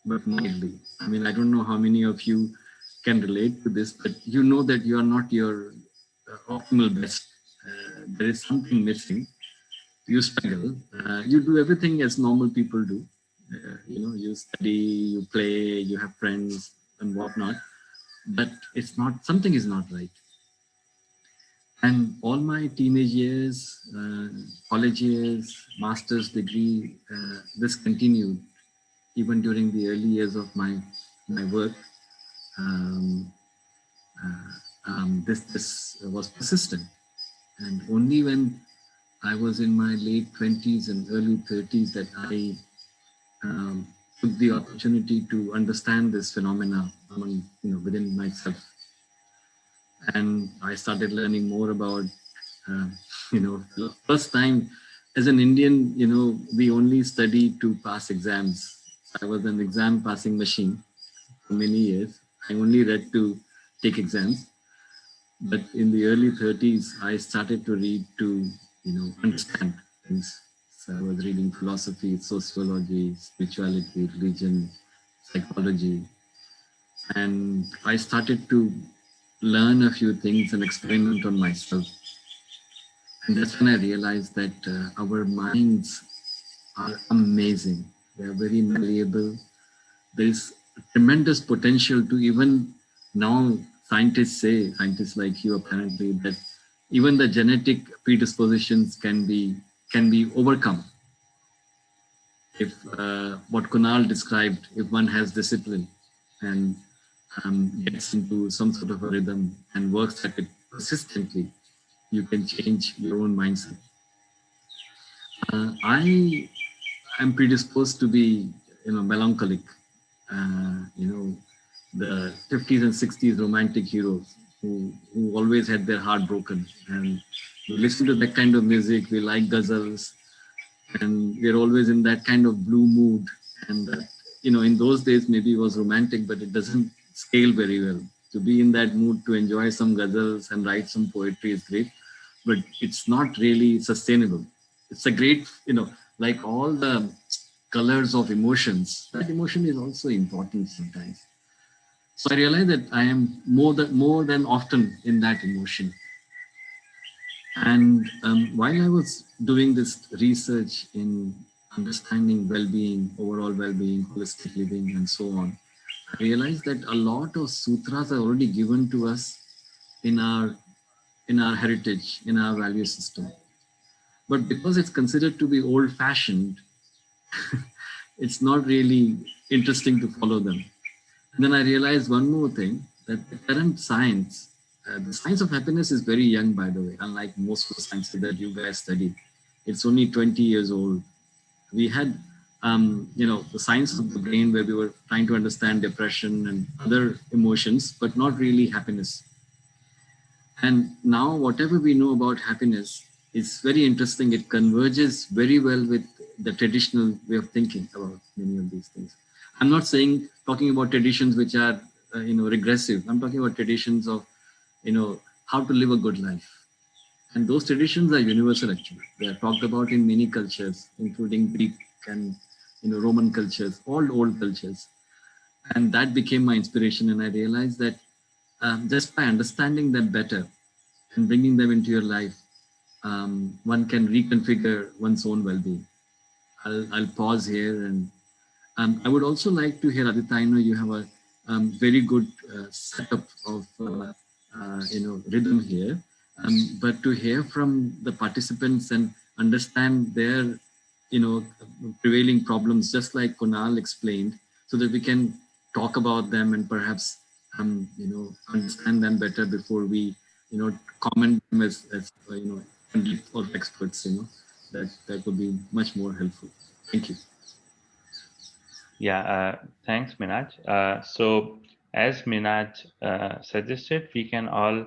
but mildly. I mean, I don't know how many of you can relate to this, but you know that you are not your optimal best. There is something missing. You struggle. You do everything as normal people do. You study, you play, you have friends and whatnot, but it's not, something is not right. And all my teenage years, college years, master's degree, this continued even during the early years of my work. this was persistent. And only when I was in my late 20s and early 30s that I took the opportunity to understand this phenomena among, within myself. And I started learning more about, first time as an Indian, we only study to pass exams. I was an exam passing machine for many years. I only read to take exams. But in the early 30s, I started to read to, understand things. So I was reading philosophy, sociology, spirituality, religion, psychology. And I started to learn a few things and experiment on myself. And that's when I realized that our minds are amazing. They are very malleable. There is tremendous potential to even now scientists like you apparently, that even the genetic predispositions can be overcome. If what Kunal described, if one has discipline and gets into some sort of a rhythm and works at it persistently, you can change your own mindset. I am predisposed to be, melancholic. The 50s and 60s romantic heroes who always had their heart broken. And we listen to that kind of music. We like ghazals, and we're always in that kind of blue mood. And in those days maybe it was romantic, but it doesn't scale very well. To be in that mood to enjoy some ghazals and write some poetry is great, but it's not really sustainable. It's a great, like all the colors of emotions, that emotion is also important sometimes. So I realized that I am more than often in that emotion. And while I was doing this research in understanding well-being, overall well-being, holistic living, and so on, I realized that a lot of sutras are already given to us in our heritage, in our value system. But because it's considered to be old-fashioned, it's not really interesting to follow them. And then I realized one more thing, that the current science, the science of happiness is very young, by the way, unlike most of the sciences that you guys study. It's only 20 years old. We had, the science of the brain, where we were trying to understand depression and other emotions, but not really happiness. And now whatever we know about happiness is very interesting. It converges very well with the traditional way of thinking about many of these things. I'm not talking about traditions which are, regressive. I'm talking about traditions of, how to live a good life. And those traditions are universal actually. They are talked about in many cultures, including Greek and, Roman cultures, all old cultures. And that became my inspiration. And I realized that just by understanding them better and bringing them into your life, one can reconfigure one's own well-being. I'll pause here, and I would also like to hear, Aditya, I know you have a very good setup of rhythm here, but to hear from the participants and understand their prevailing problems, just like Kunal explained, so that we can talk about them and perhaps understand them better before we comment them as or experts. That would be much more helpful. Thank you. Yeah, thanks, Minhaj. So as Minhaj suggested, we can all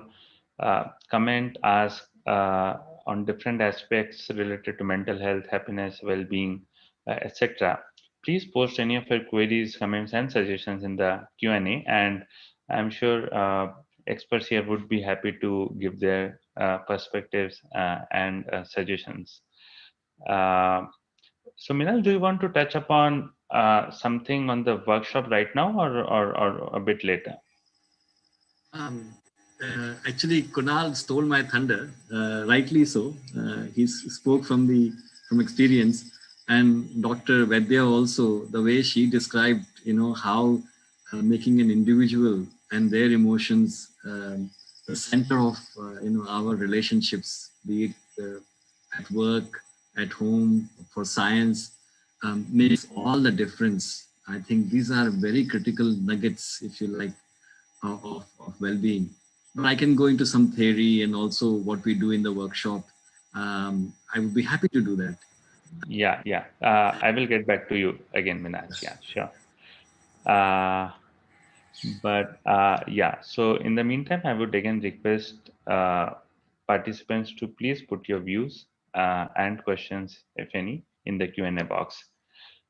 comment, ask on different aspects related to mental health, happiness, well-being, etc. Please post any of your queries, comments, and suggestions in the Q&A, and I'm sure experts here would be happy to give their perspectives and suggestions. So, Minal, do you want to touch upon something on the workshop right now, or a bit later? Actually, Kunal stole my thunder, rightly so. He spoke from experience, and Dr. Vaidya also, the way she described, how making an individual and their emotions the center of our relationships, be it at work, at home, for science, makes all the difference. I think these are very critical nuggets, if you like, of well-being. but I can go into some theory and also what we do in the workshop. I would be happy to do that. Yeah. I will get back to you again, Minhaj. Yeah, sure. Yeah, so in the meantime, I would again request participants to please put your views and questions, if any, in the Q&A box.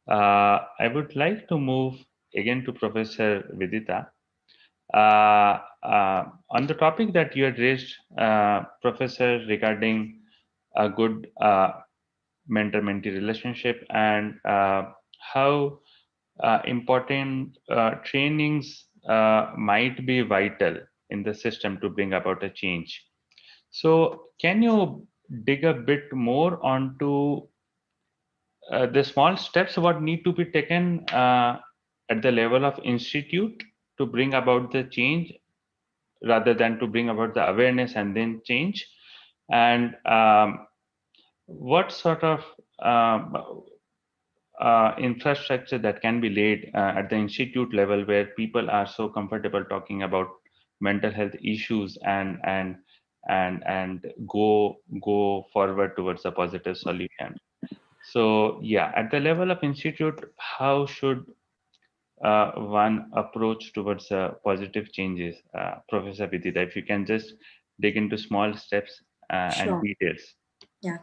I would like to move again to Professor Vidita. On the topic that you had raised, Professor, regarding a good mentor-mentee relationship and how important trainings might be vital in the system to bring about a change. So can you dig a bit more onto the small steps what need to be taken at the level of institute to bring about the change rather than to bring about the awareness and then change? And what sort of infrastructure that can be laid at the institute level where people are so comfortable talking about mental health issues and go forward towards a positive solution? So yeah, at the level of institute, how should one approach towards positive changes? Professor Vidita, if you can just dig into small steps and Sure. details. Yeah.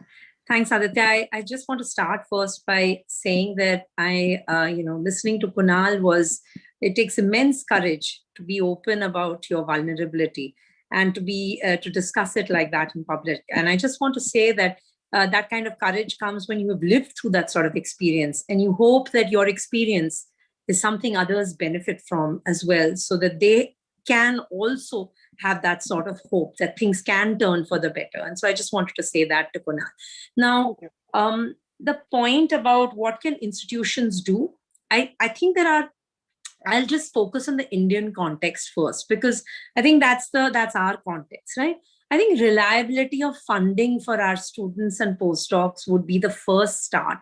Thanks, Aditya. I just want to start first by saying that listening to Kunal it takes immense courage to be open about your vulnerability and to discuss it like that in public. And I just want to say that that kind of courage comes when you have lived through that sort of experience, and you hope that your experience is something others benefit from as well, so that they can also have that sort of hope that things can turn for the better. And so I just wanted to say that to Kunal. Now, the point about what can institutions do, I think I'll just focus on the Indian context first, because I think that's our context, right? I think reliability of funding for our students and postdocs would be the first start.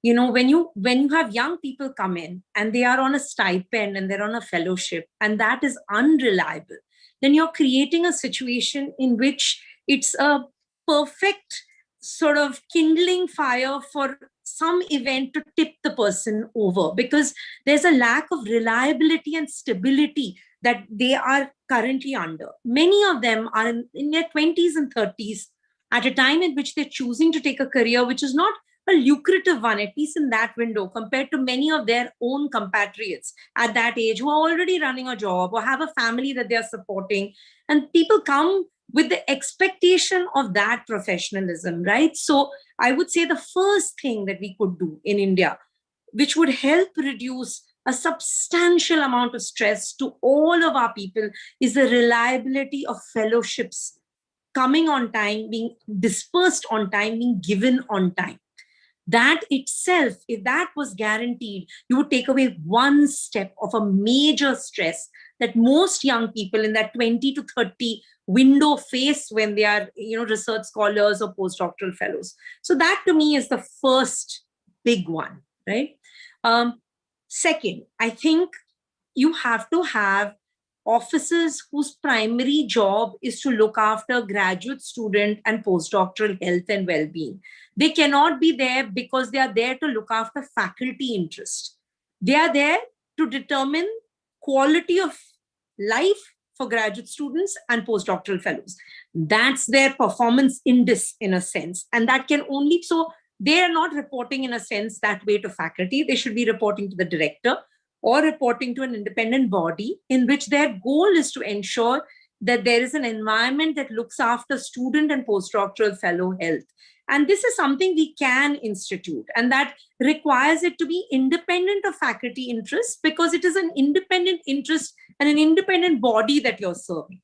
When you have young people come in and they are on a stipend and they're on a fellowship, and that is unreliable, then you're creating a situation in which it's a perfect sort of kindling fire for some event to tip the person over, because there's a lack of reliability and stability that they are currently under. Many of them are in their 20s and 30s at a time in which they're choosing to take a career which is not a lucrative one, at least in that window, compared to many of their own compatriots at that age who are already running a job or have a family that they are supporting. And people come with the expectation of that professionalism, right? So I would say the first thing that we could do in India, which would help reduce a substantial amount of stress to all of our people, is the reliability of fellowships coming on time, being dispersed on time, being given on time. That itself, if that was guaranteed, you would take away one step of a major stress that most young people in that 20 to 30 window face when they are, research scholars or postdoctoral fellows. So that to me is the first big one, right? Second, I think you have to have offices whose primary job is to look after graduate student and postdoctoral health and well-being. They cannot be there because they are there to look after faculty interest. They are there to determine quality of life for graduate students and postdoctoral fellows. That's their performance index in a sense. And that can only, so they are not reporting in a sense that way to faculty. They should be reporting to the director or reporting to an independent body in which their goal is to ensure that there is an environment that looks after student and postdoctoral fellow health. And this is something we can institute, and that requires it to be independent of faculty interests, because it is an independent interest and an independent body that you're serving.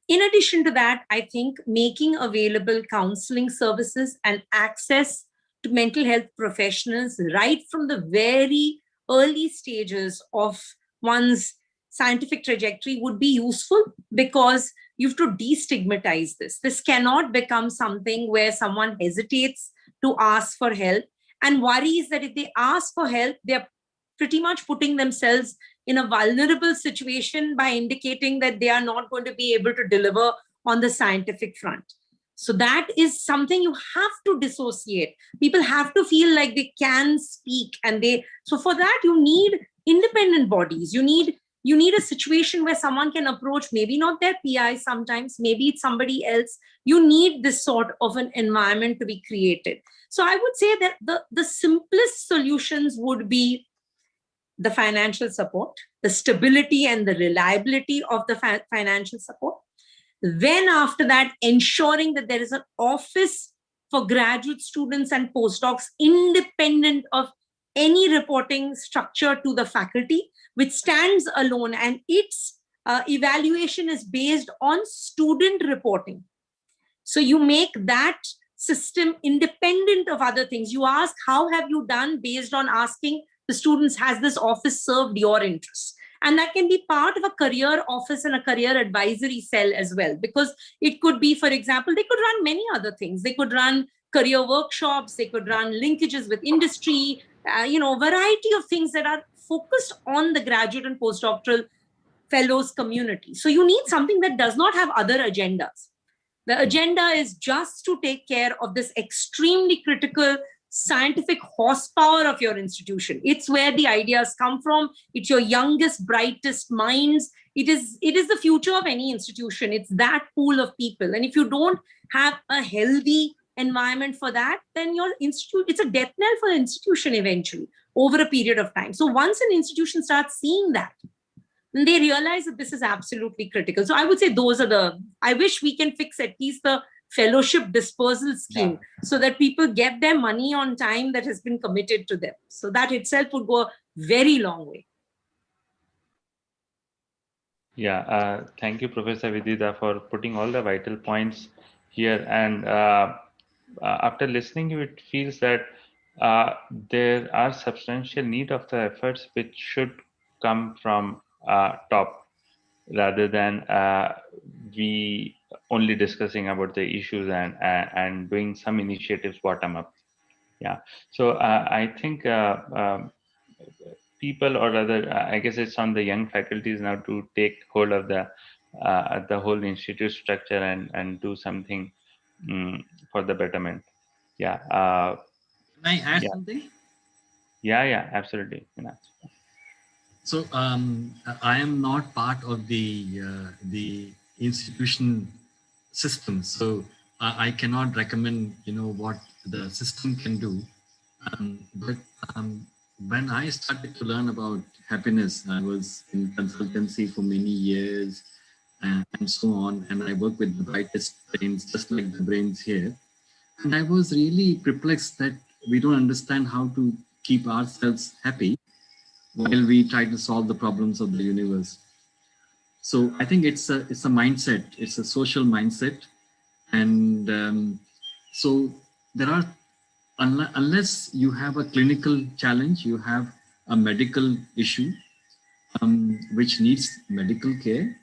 In addition to that, I think making available counseling services and access to mental health professionals right from the very early stages of one's scientific trajectory would be useful, because you have to destigmatize this. This cannot become something where someone hesitates to ask for help and worries that if they ask for help, they're pretty much putting themselves in a vulnerable situation by indicating that they are not going to be able to deliver on the scientific front. So that is something you have to dissociate. People have to feel like they can speak, and so for that you need independent bodies. You need a situation where someone can approach, maybe not their PI sometimes, maybe it's somebody else. You need this sort of an environment to be created. So I would say that the simplest solutions would be the financial support, the stability and the reliability of the financial support. Then after that, ensuring that there is an office for graduate students and postdocs independent of any reporting structure to the faculty, which stands alone, and its evaluation is based on student reporting. So you make that system independent of other things. You ask, how have you done, based on asking the students, has this office served your interests? And that can be part of a career office and a career advisory cell as well, because it could be, for example, they could run many other things. They could run career workshops, they could run linkages with industry, variety of things that are focused on the graduate and postdoctoral fellows community. So you need something that does not have other agendas. The agenda is just to take care of this extremely critical scientific horsepower of your institution. It's where the ideas come from. It's your youngest, brightest minds. It is the future of any institution. It's that pool of people. And if you don't have a healthy environment for that, then your institute, it's a death knell for the institution eventually over a period of time. So once an institution starts seeing that, they realize that this is absolutely critical. So I would say I wish we can fix at least the fellowship dispersal scheme, so that people get their money on time that has been committed to them. So that itself would go a very long way. Yeah, thank you, Professor Vidita, for putting all the vital points here. And after listening to you, it feels that there are substantial need of the efforts which should come from top, rather than we only discussing about the issues and doing some initiatives bottom up. Yeah. So I think people, or rather, I guess it's on the young faculties now to take hold of the whole institute structure and do something for the betterment. Yeah. Can I add something? Yeah, absolutely. So I am not part of the institution system, so I cannot recommend what the system can do. But when I started to learn about happiness, I was in consultancy for many years and so on, and I work with the brightest brains, just like the brains here. And I was really perplexed that we don't understand how to keep ourselves happy while we try to solve the problems of the universe. So I think it's a mindset, it's a social mindset. And so there are, unless you have a clinical challenge, you have a medical issue which needs medical care,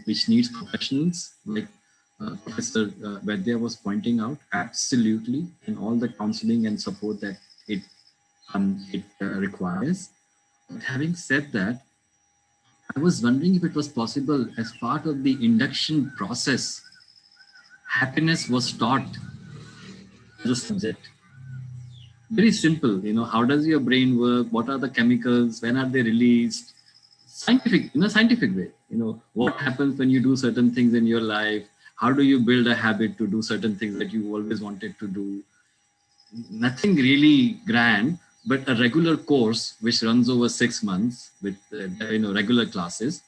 which needs professionals like Professor Vaidya was pointing out, absolutely, and all the counseling and support that it requires. But having said that, I was wondering if it was possible, as part of the induction process, happiness was taught as a subject. Very simple, how does your brain work? What are the chemicals? When are they released? Scientific, in a scientific way, what happens when you do certain things in your life? How do you build a habit to do certain things that you always wanted to do? Nothing really grand, but a regular course which runs over 6 months with regular classes,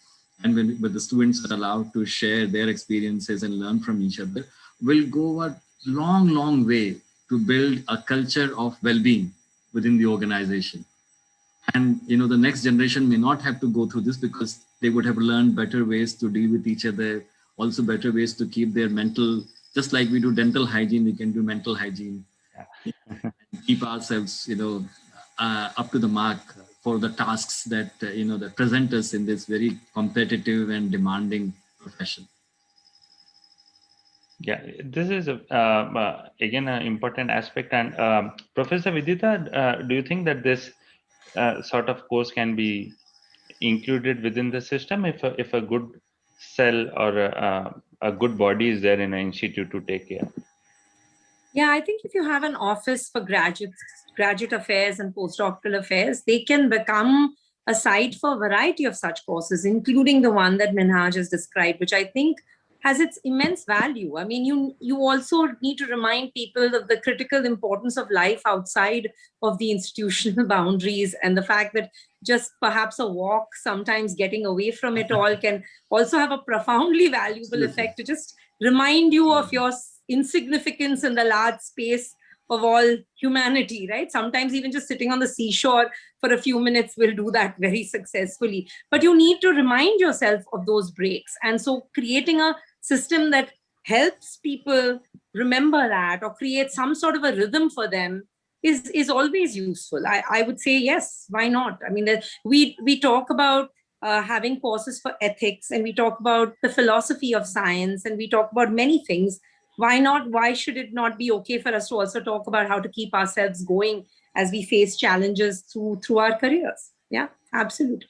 and when the students are allowed to share their experiences and learn from each other, will go a long way to build a culture of well-being within the organization. And the next generation may not have to go through this, because they would have learned better ways to deal with each other, also better ways to keep their mental, just like we do dental hygiene, we can do mental hygiene. Keep ourselves, up to the mark for the tasks that that present us in this very competitive and demanding profession. Yeah, this is again an important aspect. And Professor Vidita, do you think that this sort of course can be included within the system if a good cell or a good body is there in an institute to take care? Yeah, I think if you have an office for graduate affairs and postdoctoral affairs, they can become a site for a variety of such courses, including the one that Minhaj has described, which I think has its immense value. I mean, you also need to remind people of the critical importance of life outside of the institutional boundaries, and the fact that just perhaps a walk, sometimes getting away from it all, can also have a profoundly valuable effect to just remind you of your insignificance in the large space of all humanity, right? Sometimes even just sitting on the seashore for a few minutes will do that very successfully. But you need to remind yourself of those breaks. And so creating a system that helps people remember that, or create some sort of a rhythm for them, is always useful. I would say yes, why not? I mean, we talk about having courses for ethics, and we talk about the philosophy of science, and we talk about many things. Why not? Why should it not be okay for us to also talk about how to keep ourselves going as we face challenges through our careers? Yeah, absolutely.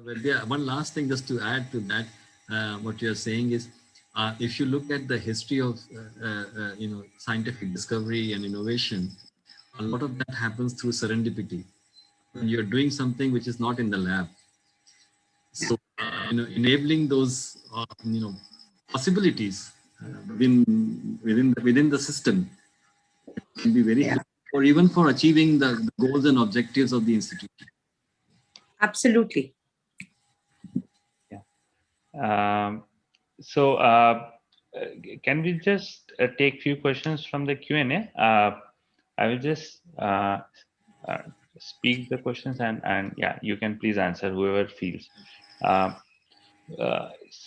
Vidya, one last thing just to add to that, what you're saying is, if you look at the history of scientific discovery and innovation, a lot of that happens through serendipity. When you're doing something which is not in the lab, so enabling those possibilities within the system can be very helpful, or even for achieving the goals and objectives of the institution. Absolutely. Yeah. So can we just take few questions from the Q&A? I will just speak the questions, and yeah, you can please answer, whoever feels.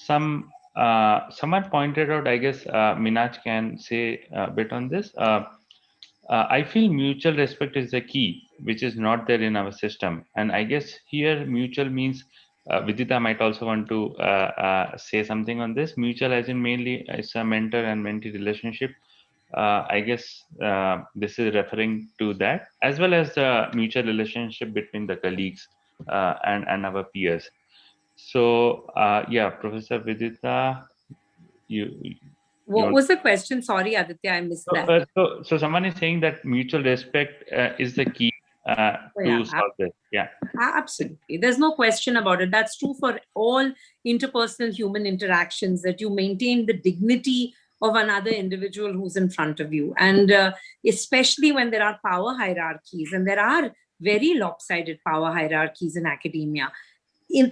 Someone pointed out, I guess Minhaj can say a bit on this. I feel mutual respect is the key, which is not there in our system. And I guess here mutual means, Vidita might also want to say something on this. Mutual as in mainly it's a mentor and mentee relationship. I guess this is referring to that, as well as the mutual relationship between the colleagues and our peers. So yeah, Professor Vidita, what was the question? Sorry, Aditya, I missed that. So someone is saying that mutual respect is the key to solve this. Yeah, absolutely. There's no question about it. That's true for all interpersonal human interactions, that you maintain the dignity of another individual who's in front of you. And especially when there are power hierarchies, and there are very lopsided power hierarchies in academia.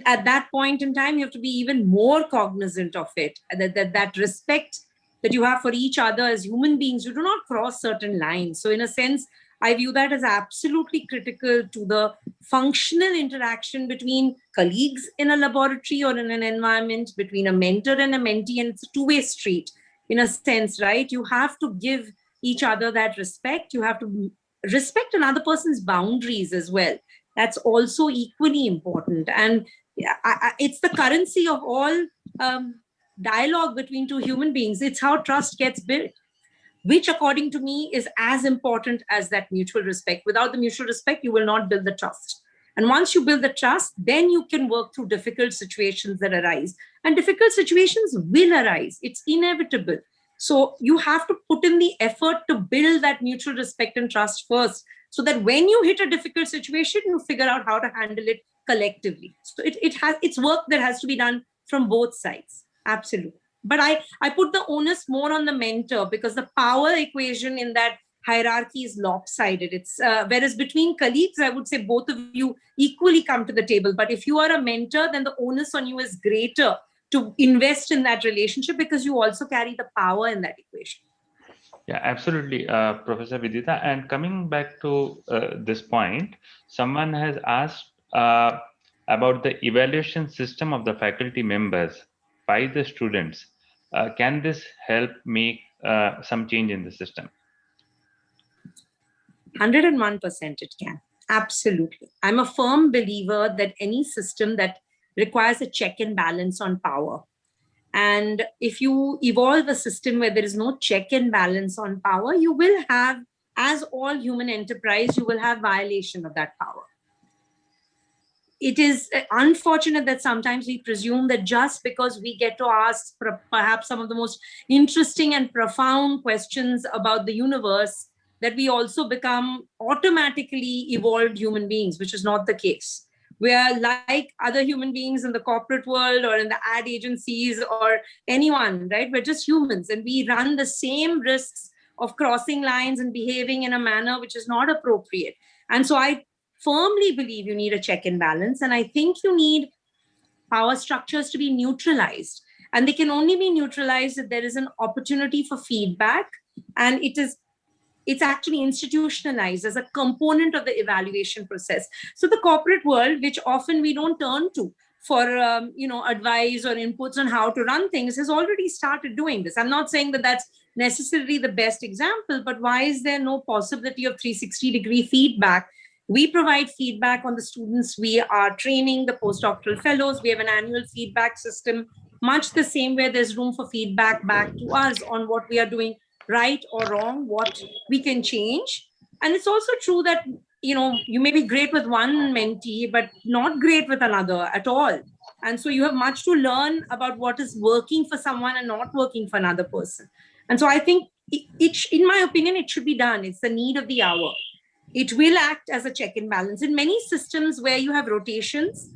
At that point in time, you have to be even more cognizant of it, that respect that you have for each other as human beings. You do not cross certain lines. So in a sense, I view that as absolutely critical to the functional interaction between colleagues in a laboratory or in an environment, between a mentor and a mentee, and it's a two-way street in a sense, right? You have to give each other that respect. You have to respect another person's boundaries as well. That's also equally important. And it's the currency of all dialogue between two human beings. It's how trust gets built, which according to me is as important as that mutual respect. Without the mutual respect, you will not build the trust. And once you build the trust, then you can work through difficult situations that arise. And difficult situations will arise. It's inevitable. So you have to put in the effort to build that mutual respect and trust first, so that when you hit a difficult situation, you figure out how to handle it collectively. So it's work that has to be done from both sides. Absolutely. But I put the onus more on the mentor, because the power equation in that hierarchy is lopsided. It's whereas between colleagues, I would say both of you equally come to the table. But if you are a mentor, then the onus on you is greater to invest in that relationship, because you also carry the power in that equation. Yeah, absolutely, Professor Vidita. And coming back to this point, someone has asked about the evaluation system of the faculty members by the students. Can this help make some change in the system? 101% it can. Absolutely. I'm a firm believer that any system that requires a check and balance on power, and if you evolve a system where there is no check and balance on power, you will have as all human enterprise, you will have violation of that power. It is unfortunate that sometimes we presume that just because we get to ask perhaps some of the most interesting and profound questions about the universe, that we also become automatically evolved human beings, which is not the case. We are like other human beings in the corporate world or in the ad agencies or anyone, right? We're just humans, and we run the same risks of crossing lines and behaving in a manner which is not appropriate. And so I firmly believe you need a check and balance. And I think you need power structures to be neutralized. And they can only be neutralized if there is an opportunity for feedback. And it's actually institutionalized as a component of the evaluation process. So the corporate world, which often we don't turn to for advice or inputs on how to run things, has already started doing this. I'm not saying that that's necessarily the best example, but why is there no possibility of 360-degree feedback? We provide feedback on the students we are training, the postdoctoral fellows. We have an annual feedback system, much the same way there's room for feedback back to us on what we are doing right or wrong, what we can change. And it's also true that, you may be great with one mentee, but not great with another at all. And so you have much to learn about what is working for someone and not working for another person. And so I think, in my opinion, it should be done. It's the need of the hour. It will act as a check and balance. In many systems where you have rotations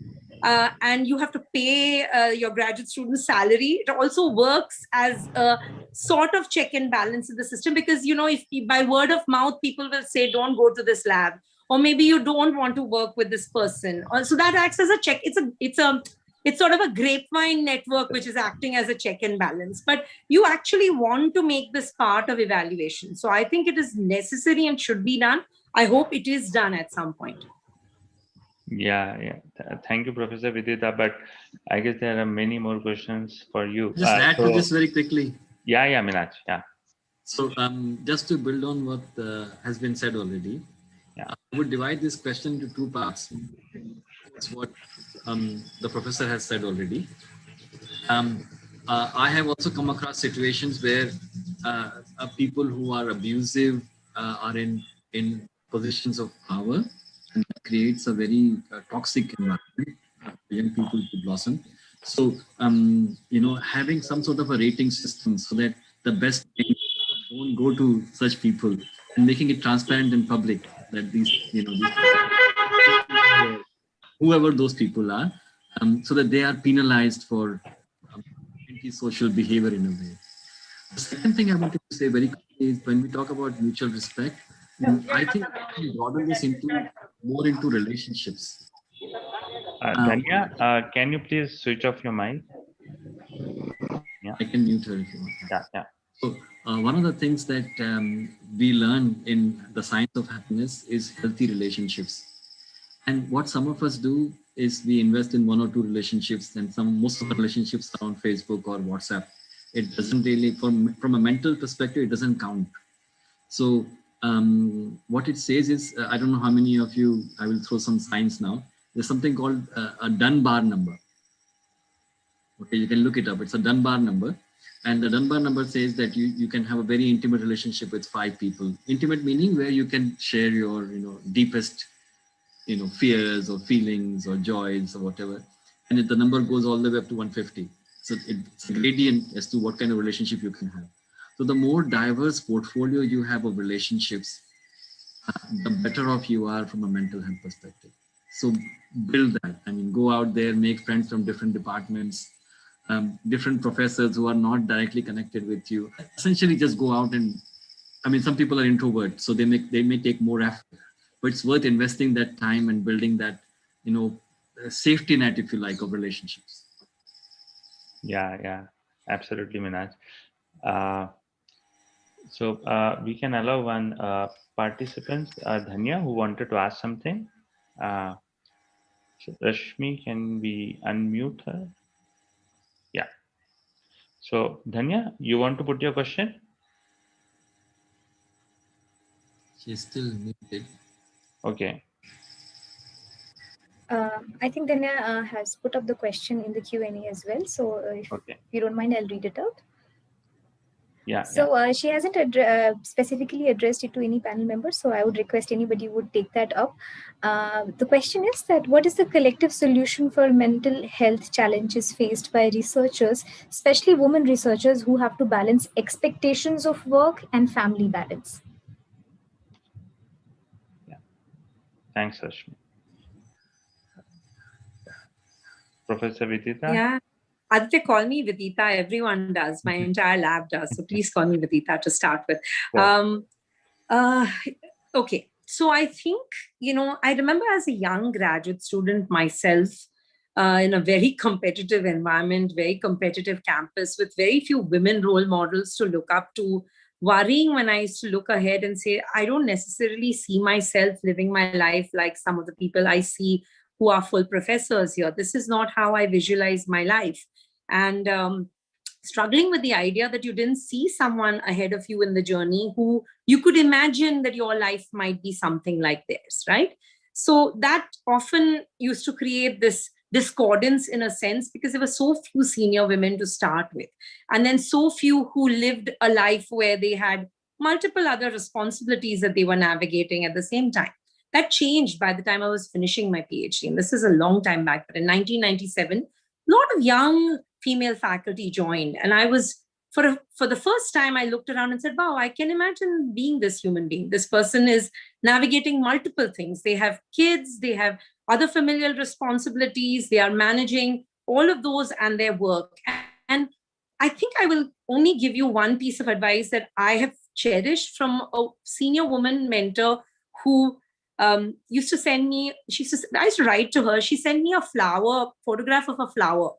and you have to pay your graduate student's salary, it also works as a sort of check and balance in the system, because, if by word of mouth, people will say, don't go to this lab, or maybe you don't want to work with this person. So that acts as a check. It's sort of a grapevine network, which is acting as a check and balance. But you actually want to make this part of evaluation. So I think it is necessary and should be done. I hope it is done at some point. Yeah. Thank you, Professor Vidita. But I guess there are many more questions for you. Just add to this very quickly. Yeah, Minhaj. Yeah. So just to build on what has been said already, I would divide this question into two parts. That's what the professor has said already. I have also come across situations where people who are abusive are in positions of power, and that creates a very toxic environment for young people to blossom. So, having some sort of a rating system so that the best things don't go to such people, and making it transparent in public that these whoever those people are, so that they are penalized for anti-social behavior in a way. The second thing I wanted to say very quickly is, when we talk about mutual respect, I think we can broaden this more into relationships. Dhanya, can you please switch off your mic? Yeah. I can mute her if you want. Yeah. So one of the things that we learn in the science of happiness is healthy relationships. And what some of us do is we invest in one or two relationships, and most of the relationships are on Facebook or WhatsApp. It doesn't really, from a mental perspective, it doesn't count. So what it says is, I don't know how many of you, I will throw some science now. There's something called a Dunbar number. Okay, you can look it up. It's a Dunbar number. And the Dunbar number says that you can have a very intimate relationship with 5 people. Intimate meaning where you can share your deepest fears or feelings or joys or whatever. And the number goes all the way up to 150. So it's a gradient as to what kind of relationship you can have. So the more diverse portfolio you have of relationships, the better off you are from a mental health perspective. So build that. I mean, go out there, make friends from different departments, different professors who are not directly connected with you. Essentially just go out and, some people are introverts, so they may take more effort. But it's worth investing that time and building that, safety net, if you like, of relationships. Yeah, absolutely, Minhaj. So we can allow one participant, Dhanya, who wanted to ask something. So Rashmi, can we unmute her? Yeah. So Dhanya, you want to put your question? She's still muted. Okay. I think Dhanya has put up the question in the Q&A as well. So if you don't mind, I'll read it out. Yeah. So she hasn't specifically addressed it to any panel members. So I would request anybody would take that up. The question is that what is the collective solution for mental health challenges faced by researchers, especially women researchers who have to balance expectations of work and family balance? Yeah. Thanks, Rashmi. Professor Vidita? Yeah. Aditya, call me Vidita. Everyone does. My entire lab does. So please call me Vidita to start with. Sure. Okay. So I think, I remember as a young graduate student myself, in a very competitive environment, very competitive campus with very few women role models to look up to, worrying when I used to look ahead and say, I don't necessarily see myself living my life like some of the people I see who are full professors here. This is not how I visualize my life. And struggling with the idea that you didn't see someone ahead of you in the journey who you could imagine that your life might be something like theirs, right? So that often used to create this discordance in a sense, because there were so few senior women to start with, and then so few who lived a life where they had multiple other responsibilities that they were navigating at the same time. That changed by the time I was finishing my PhD, and this is a long time back, but in 1997, a lot of young female faculty joined, and I was, for the first time, I looked around and said, wow, I can imagine being this human being. This person is navigating multiple things. They have kids, they have other familial responsibilities, they are managing all of those and their work. And I think I will only give you one piece of advice that I have cherished from a senior woman mentor who used to send me, I used to write to her, she sent me a photograph of a flower.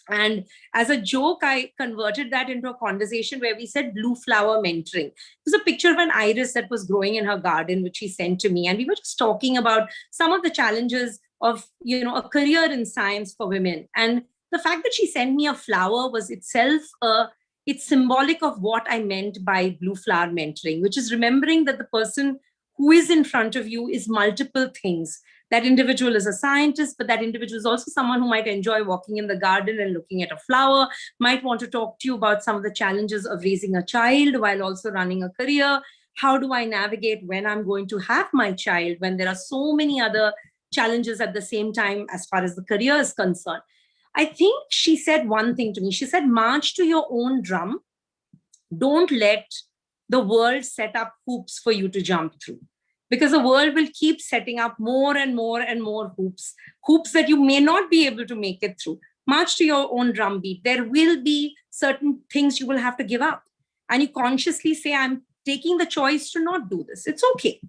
And as a joke, I converted that into a conversation where we said blue flower mentoring. It was a picture of an iris that was growing in her garden, which she sent to me. And we were just talking about some of the challenges of, a career in science for women. And the fact that she sent me a flower was itself it's symbolic of what I meant by blue flower mentoring, which is remembering that the person who is in front of you is multiple things. That individual is a scientist, but that individual is also someone who might enjoy walking in the garden and looking at a flower, might want to talk to you about some of the challenges of raising a child while also running a career. How do I navigate when I'm going to have my child, when there are so many other challenges at the same time as far as the career is concerned? I think she said one thing to me. She said, march to your own drum. Don't let the world set up hoops for you to jump through, because the world will keep setting up more and more and more hoops that you may not be able to make it through. March to your own drumbeat. There will be certain things you will have to give up. And you consciously say, I'm taking the choice to not do this. It's okay.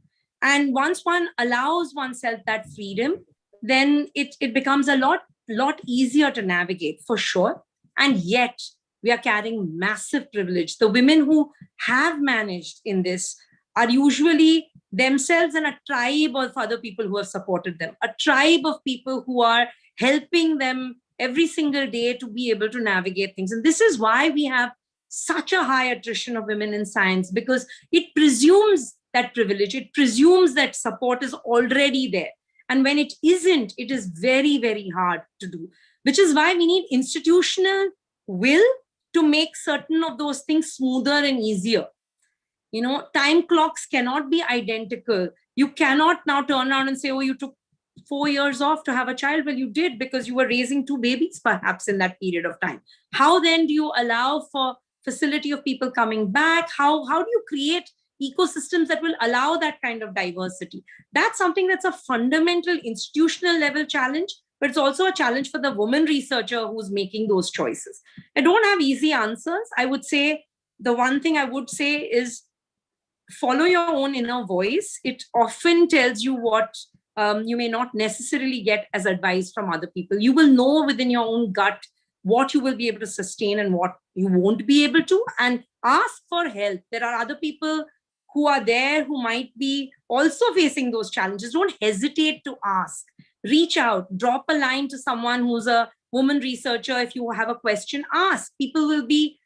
And once one allows oneself that freedom, then it becomes a lot easier to navigate, for sure. And yet, we are carrying massive privilege. The women who have managed in this are usually themselves and a tribe of other people who have supported them, a tribe of people who are helping them every single day to be able to navigate things. And this is why we have such a high attrition of women in science, because it presumes that privilege, it presumes that support is already there. And when it isn't, it is very, very hard to do, which is why we need institutional will to make certain of those things smoother and easier. Time clocks cannot be identical. You cannot now turn around and say, oh, you took 4 years off to have a child. Well, you did because you were raising 2 babies perhaps in that period of time. How then do you allow for facility of people coming back? How do you create ecosystems that will allow that kind of diversity? That's something that's a fundamental institutional level challenge, but it's also a challenge for the woman researcher who's making those choices. I don't have easy answers. I would say the one thing I would say is follow your own inner voice. It often tells you what you may not necessarily get as advice from other people. You will know within your own gut what you will be able to sustain and what you won't be able to, and ask for help. There are other people who are there who might be also facing those challenges. Don't hesitate to ask. Reach out, drop a line to someone who's a woman researcher. If you have a question, ask. People will be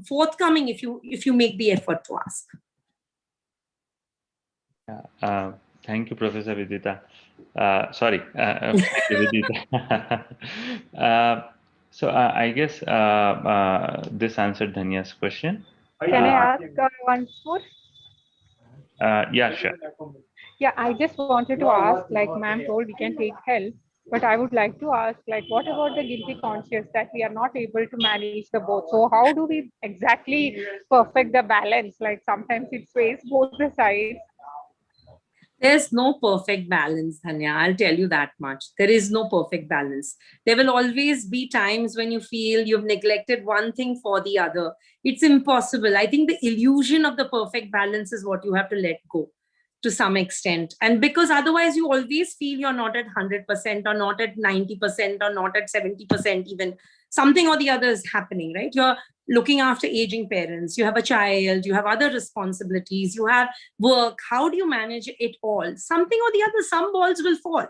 forthcoming if you make the effort to ask. Thank you, Professor Vidita. Sorry, thank you, Vidita. So I guess this answered Dhanya's question. Can I ask once more? Yeah, sure. Yeah, I just wanted to ask, like ma'am told, we can take help, but I would like to ask, like, what about the guilty conscience that we are not able to manage the both? So how do we exactly perfect the balance? Like sometimes it sways both the sides. There's no perfect balance, Dhanya. I'll tell you that much. There is no perfect balance. There will always be times when you feel you've neglected one thing for the other. It's impossible. I think the illusion of the perfect balance is what you have to let go to some extent. And because otherwise you always feel you're not at 100% or not at 90% or not at 70% even. Something or the other is happening, right? You're looking after aging parents, you have a child, you have other responsibilities, you have work. How do you manage it all? Something or the other, some balls will fall.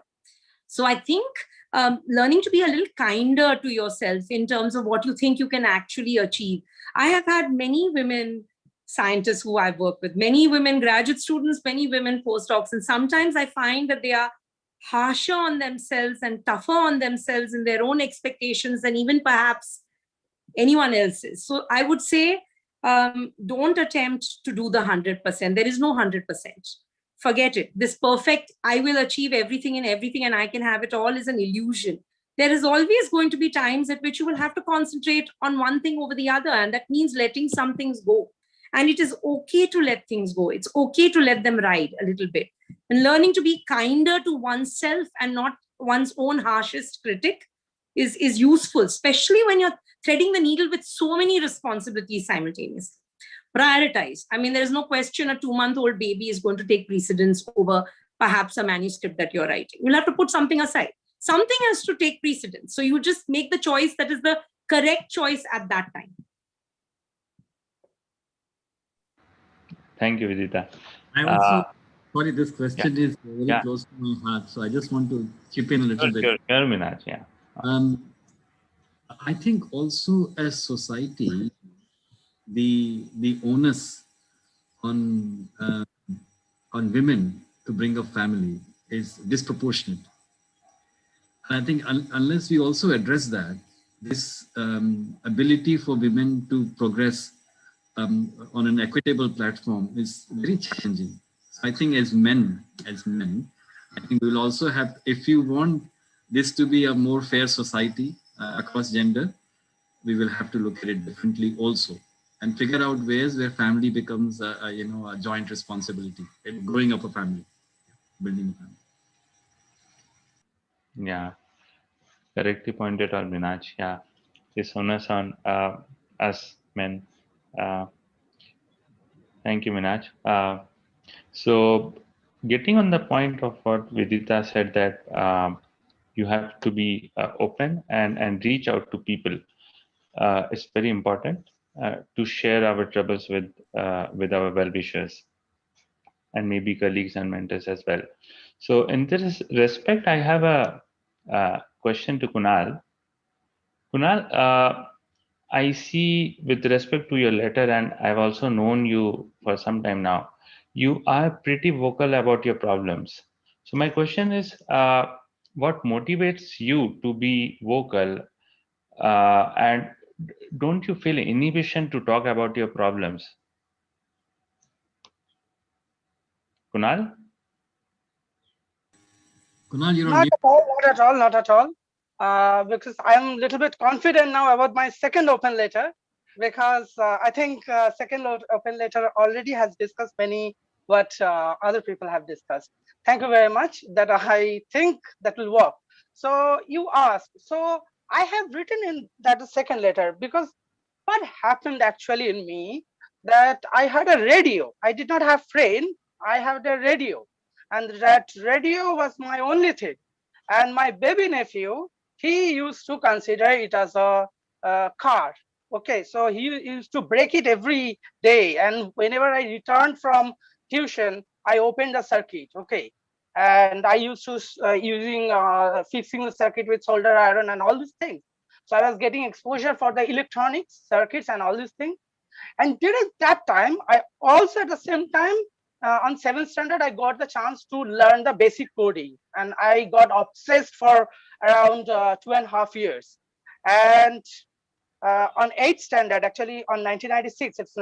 So I think learning to be a little kinder to yourself in terms of what you think you can actually achieve. I have had many women scientists who I've worked with, many women graduate students, many women postdocs, and sometimes I find that they are harsher on themselves and tougher on themselves in their own expectations than even perhaps anyone else's. So I would say, don't attempt to do the 100%. There is no 100%. Forget it. This perfect, I will achieve everything and everything and I can have it all is an illusion. There is always going to be times at which you will have to concentrate on one thing over the other. And that means letting some things go. And it is okay to let things go. It's okay to let them ride a little bit. And learning to be kinder to oneself and not one's own harshest critic is useful, especially when you're threading the needle with so many responsibilities simultaneously. Prioritize. I mean, there's no question a 2-month-old baby is going to take precedence over perhaps a manuscript that you're writing. You'll have to put something aside. Something has to take precedence. So you just make the choice that is the correct choice at that time. Thank you, Vidita. I also, sorry, this question is very close to my heart, so I just want to chip in a little bit. Sure, Minhaj, yeah. I think also as society, the onus on women to bring up family is disproportionate. And I think unless we also address that, this ability for women to progress on an equitable platform is very challenging. So I think as men, I think we'll also have, if you want this to be a more fair society across gender, we will have to look at it differently also and figure out ways where family becomes a joint responsibility, growing up a family, building a family. Yeah, correctly pointed out, Minhaj. Yeah, this onus on us men. Thank you, Minhaj. So, getting on the point of what Vidita said, that you have to be open and reach out to people. It's very important to share our troubles with our well-wishers and maybe colleagues and mentors as well. So, in this respect, I have a question to Kunal. Kunal, I see with respect to your letter, and I've also known you for some time now, you are pretty vocal about your problems. So my question is, what motivates you to be vocal, and don't you feel inhibition to talk about your problems? Kunal? Kunal, you're on Not mute. at all, not at all, not at all. Because I'm a little bit confident now about my second open letter, because I think second open letter already has discussed many what other people have discussed. Thank you very much. That I think that will work. So you asked. So I have written in that second letter because what happened actually in me, that I had a radio. I did not have phone. I had a radio, and that radio was my only thing. And my baby nephew, he used to consider it as a car. Okay, so he used to break it every day. And whenever I returned from tuition, I opened the circuit. Okay, and I used to using fixing the circuit with solder iron and all these things. So I was getting exposure for the electronics circuits and all these things. And during that time, I also at the same time on 7th standard, I got the chance to learn the basic coding, and I got obsessed for around 2.5 years. And on 8th standard, actually on 1996, it's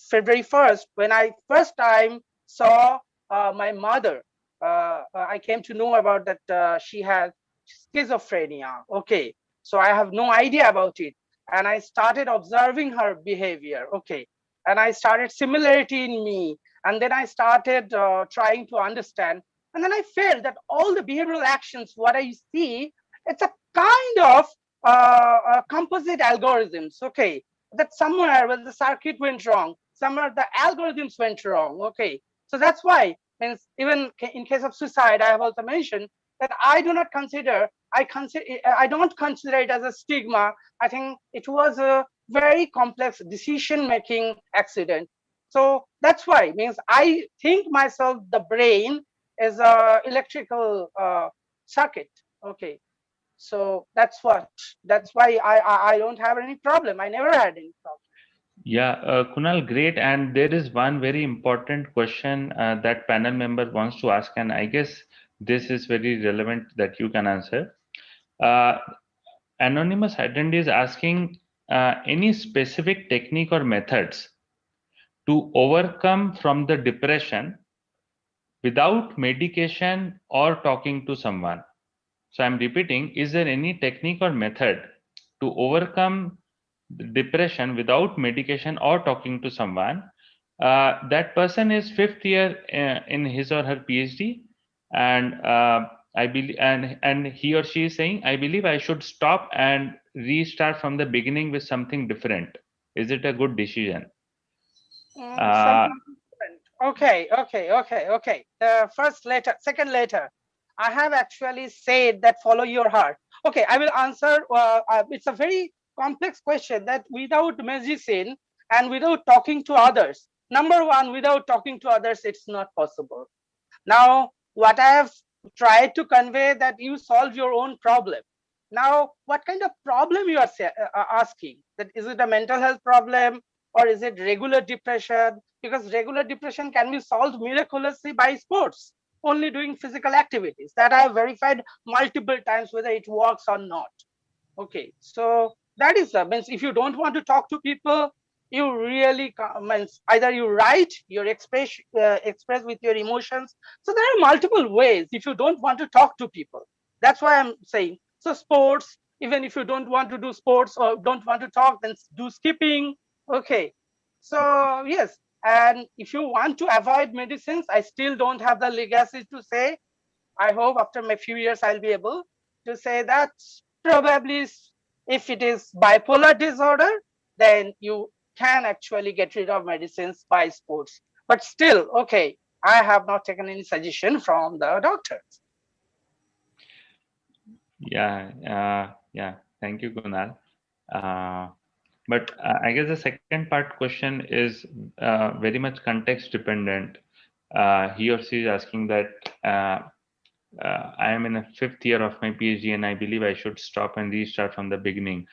February 1st, when I first time saw my mother. I came to know about that she had schizophrenia. Okay, so I have no idea about it, and I started observing her behavior. Okay, and I started similarity in me, and then I started trying to understand, and then I felt that all the behavioral actions, what I see, it's a kind of composite algorithms. Okay, that somewhere where the circuit went wrong, somewhere the algorithms went wrong. Okay, so that's why, means even in case of suicide, I have also mentioned that I do not consider, I don't consider it as a stigma. I think it was a very complex decision making accident. So that's why, means I think myself the brain is a electrical circuit. Okay, so that's why I don't have any problem. I never had any problem. Yeah, Kunal, great. And there is one very important question that panel member wants to ask, and I guess this is very relevant that you can answer. Uh, Anonymous attendee is asking any specific technique or methods to overcome from the depression without medication or talking to someone. So I'm repeating, is there any technique or method to overcome depression without medication or talking to someone? That person is fifth year in his or her PhD, and I believe, and he or she is saying, I believe I should stop and restart from the beginning with something different. Is it a good decision? Something different. Okay. The first letter, second letter, I have actually said that follow your heart. Okay, I will answer. It's a very complex question that without medicine and without talking to others, number one, without talking to others, it's not possible. Now, what I have tried to convey that you solve your own problem. Now, what kind of problem you are asking? That is it a mental health problem or is it regular depression? Because regular depression can be solved miraculously by sports, only doing physical activities. That I have verified multiple times whether it works or not. Okay, so that is means if you don't want to talk to people, you really means either you write, you express with your emotions. So there are multiple ways if you don't want to talk to people. That's why I'm saying, so sports, even if you don't want to do sports or don't want to talk, then do skipping. Okay, so yes, and if you want to avoid medicines, I still don't have the legacy to say. I hope after a few years I'll be able to say that probably if it is bipolar disorder, then you can actually get rid of medicines by sports. But still, okay, I have not taken any suggestion from the doctors. Yeah. Thank you, Kunal. But I guess the second part question is very much context dependent. He or she is asking that I am in a fifth year of my PhD and I believe I should stop and restart from the beginning.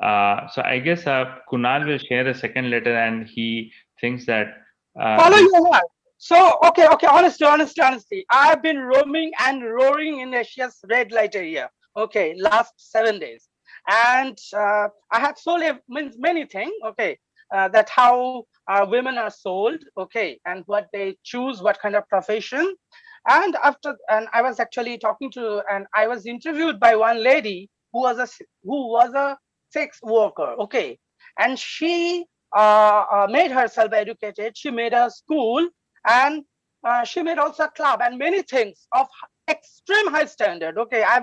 So I guess Kunal will share a second letter and he thinks that follow your heart. So okay, honestly, I've been roaming and roaring in Asia's red light area. Okay, last 7 days, and I have sold many things. Okay, that how women are sold. Okay, and what they choose, what kind of profession, and I was actually talking to, and I was interviewed by one lady who was a sex worker. Okay, and she made herself educated. She made a school, and she made also a club and many things of extreme high standard. Okay, I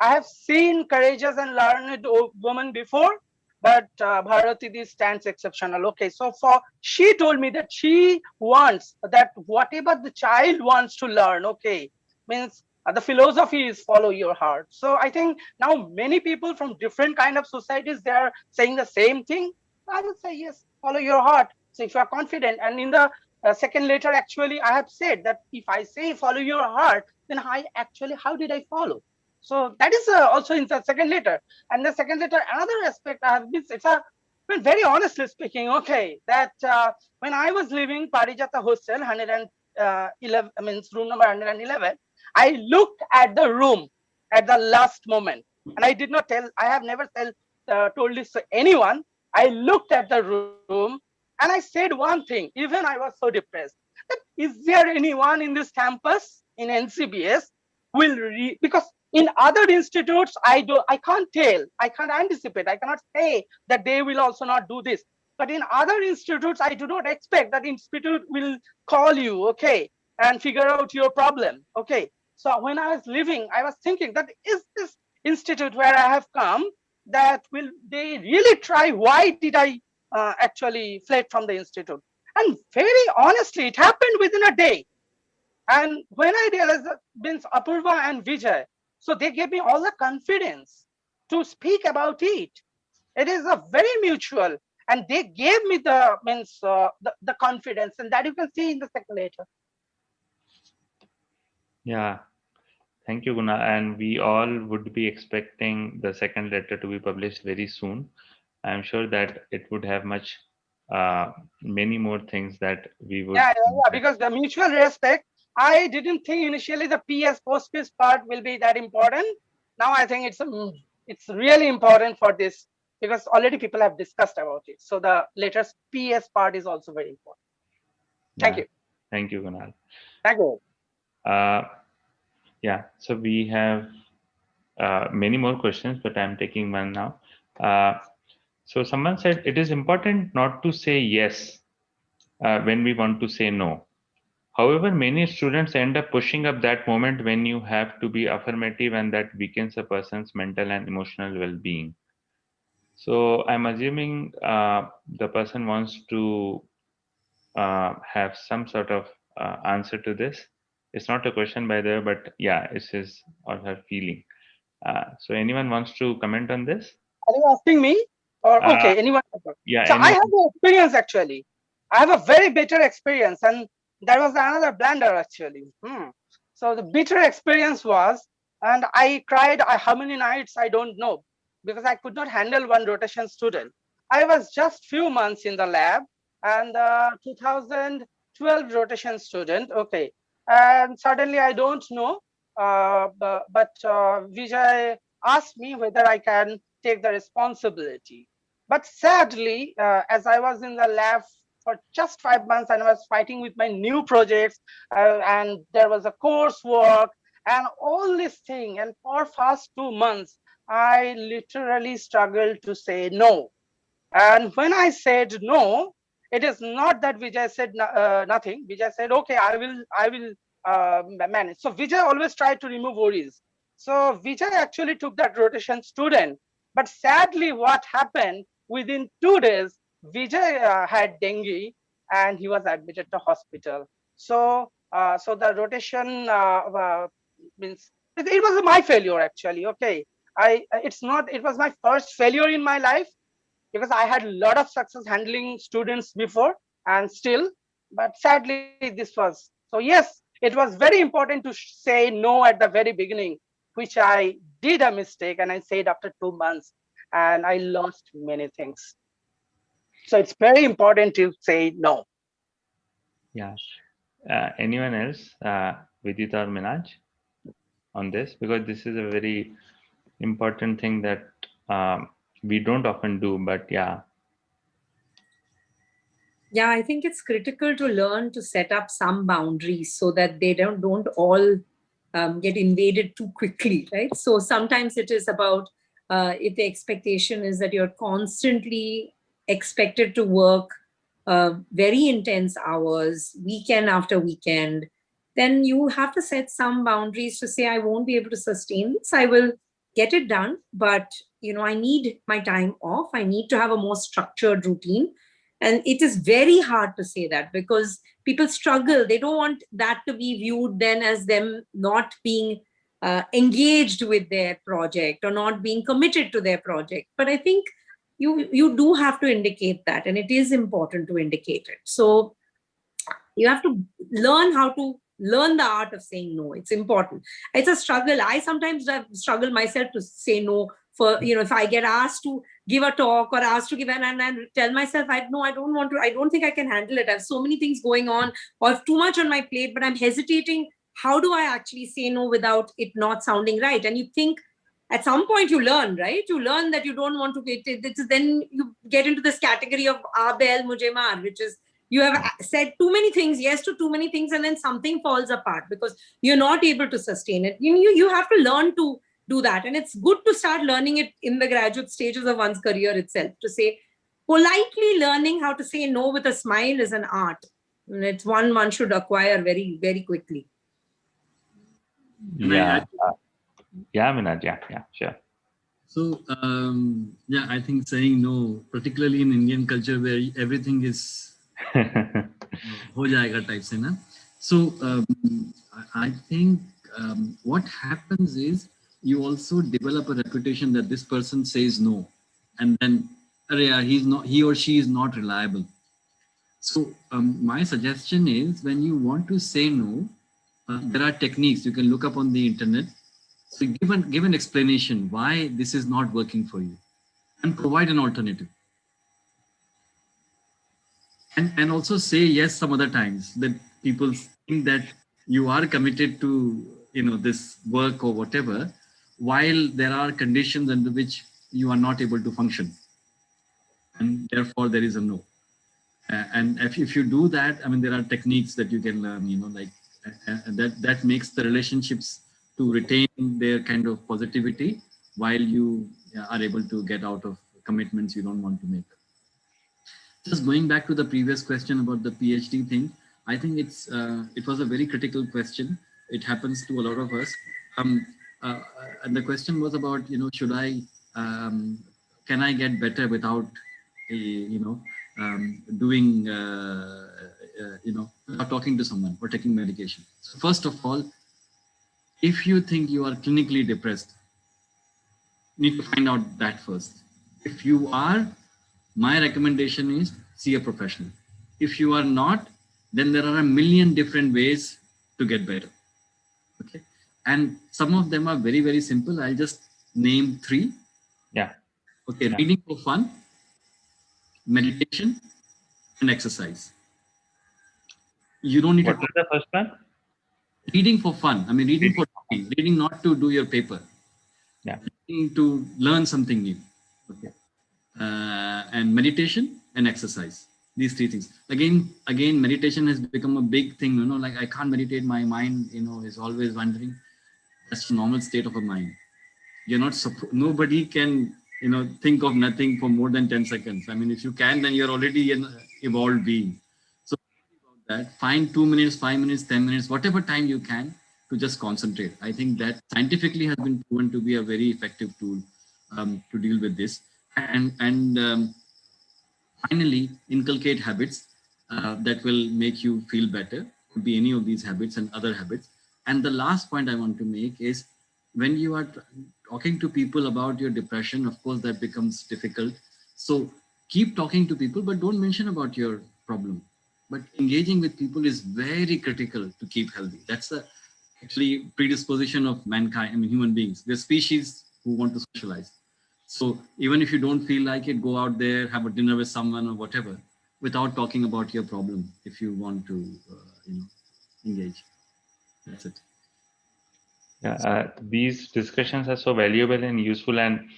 have seen courageous and learned woman before, but Bharati, this stands exceptional. Okay, so she told me that she wants that whatever the child wants to learn, okay, means the philosophy is follow your heart. So I think now many people from different kind of societies, they are saying the same thing. I would say yes, follow your heart. So if you are confident, and in the second letter, actually, I have said that if I say follow your heart, then how did I follow? So that is also in the second letter. And the second letter, another aspect I have missed. Well, very honestly speaking, okay, that when I was living Parijata Hostel, 111, means room number 111, I looked at the room at the last moment, and I have never told this to anyone. I looked at the room and I said one thing, even I was so depressed, that is there anyone in this campus in NCBS because in other institutes, I can't tell, I can't anticipate, I cannot say that they will also not do this. But in other institutes, I do not expect that institute will call you, okay, and figure out your problem, okay. So when I was leaving, I was thinking that is this institute where I have come, that will they really try? Why did I actually fled from the institute? And very honestly, it happened within a day. And when I realized that means Apurva and Vijay, so they gave me all the confidence to speak about it. It is a very mutual, and they gave me the the confidence, and that you can see in the second letter. Yeah, thank you, Guna. And we all would be expecting the second letter to be published very soon. I'm sure that it would have many more things that we would. Yeah, because the mutual respect, I didn't think initially the PS post-PS part will be that important. Now I think it's really important for this, because already people have discussed about it. So the letters PS part is also very important. Thank you. Thank you, Kunal. Thank you. Yeah, so we have many more questions, but I'm taking one now. So someone said it is important not to say yes when we want to say no. However, many students end up pushing up that moment when you have to be affirmative, and that weakens a person's mental and emotional well-being. So I'm assuming the person wants to have some sort of answer to this. It's not a question, by the way, but yeah, it's his or her feeling. So anyone wants to comment on this? Are you asking me? Or okay, anyone? Yeah. So I have the experience actually. I have a very bitter experience, and that was another blunder actually. So the bitter experience was, and I cried how many nights I don't know, because I could not handle one rotation student. I was just few months in the lab, and 2012 rotation student, okay, and suddenly I don't know, but Vijay asked me whether I can take the responsibility. But sadly, as I was in the lab for just 5 months, and I was fighting with my new projects, and there was a coursework and all this thing, and for first 2 months, I literally struggled to say no. And when I said no, it is not that Vijay said nothing. Vijay said, okay, I will manage. So Vijay always tried to remove worries. So Vijay actually took that rotation student. But sadly, what happened, within 2 days, Vijay had dengue and he was admitted to hospital. So so the rotation means it was my failure actually. Okay, it was my first failure in my life, because I had a lot of success handling students before and still, but sadly this was. So yes, it was very important to say no at the very beginning, which I did a mistake, and I said after 2 months, and I lost many things. So it's very important to say no. Yeah. Anyone else, Vidita or Minhaj, on this? Because this is a very important thing that we don't often do, but yeah. Yeah, I think it's critical to learn to set up some boundaries so that they don't all get invaded too quickly, right? So sometimes it is about if the expectation is that you're constantly expected to work very intense hours, weekend after weekend, then you have to set some boundaries to say, I won't be able to sustain this. I will get it done, but I need my time off. I need to have a more structured routine. And it is very hard to say that, because people struggle. They don't want that to be viewed then as them not being engaged with their project or not being committed to their project. But I think you do have to indicate that, and it is important to indicate it. So you have to learn the art of saying no. It's important. It's a struggle. I sometimes struggle myself to say no. For if I get asked to give a talk or asked to give and tell myself, I don't want to, I don't think I can handle it. I have so many things going on or too much on my plate, but I'm hesitating. How do I actually say no without it not sounding right? And you think, at some point you learn, right? You learn that you don't want to get it. Then you get into this category of Abel Mujemar, which is you have said too many things, yes to too many things, and then something falls apart because you're not able to sustain it. You have to learn to do that. And it's good to start learning it in the graduate stages of one's career itself, to say, politely learning how to say no with a smile is an art. And it's one should acquire very, very quickly. Yeah. Yeah, Minhaj. Yeah, sure. So, yeah, I think saying no, particularly in Indian culture where everything is ho jayega type se na. So, I think what happens is you also develop a reputation that this person says no, and then he or she is not reliable. So, my suggestion is when you want to say no, there are techniques you can look up on the internet. So give an explanation why this is not working for you and provide an alternative. And also say yes some other times, that people think that you are committed to this work or whatever, while there are conditions under which you are not able to function. And therefore there is a no. And if you do that, I mean, there are techniques that you can learn, like that makes the relationships to retain their kind of positivity while you are able to get out of commitments you don't want to make. Just going back to the previous question about the PhD thing, I think it was a very critical question. It happens to a lot of us. And the question was about, should I, can I get better without, doing, without talking to someone or taking medication? So first of all, if you think you are clinically depressed, you need to find out that first. If you are, my recommendation is see a professional. If you are not, then there are a million different ways to get better. Okay. And some of them are very, very simple. I'll just name 3. Yeah. Okay. Yeah. Reading for fun, meditation, and exercise. You don't need What was the first one? Reading for fun. I mean, reading not to do your paper. Yeah. Reading to learn something new. Okay. And meditation and exercise. These 3 things. Again, meditation has become a big thing. Like I can't meditate. My mind, is always wandering. That's the normal state of a mind. You're not. Nobody can, think of nothing for more than 10 seconds. I mean, if you can, then you're already an evolved being. So that find 2 minutes, 5 minutes, 10 minutes, whatever time you can to just concentrate. I think that scientifically has been proven to be a very effective tool to deal with this. And finally, inculcate habits that will make you feel better. Could be any of these habits and other habits. And the last point I want to make is when you are talking to people about your depression, of course, that becomes difficult. So keep talking to people, but don't mention about your problem. But engaging with people is very critical to keep healthy. That's the actually predisposition of mankind, I mean, human beings. We're species who want to socialize. So even if you don't feel like it, go out there, have a dinner with someone or whatever, without talking about your problem, if you want to, engage. That's it. Yeah, these discussions are so valuable and useful, and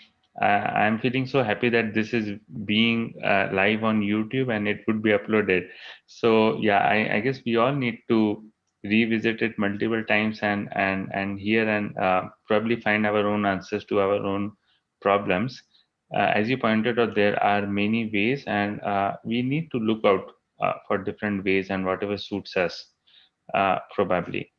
I'm feeling so happy that this is being live on YouTube and it would be uploaded. So yeah, I guess we all need to revisit it multiple times and hear and probably find our own answers to our own problems. As you pointed out, there are many ways, and we need to look out for different ways and whatever suits us, probably.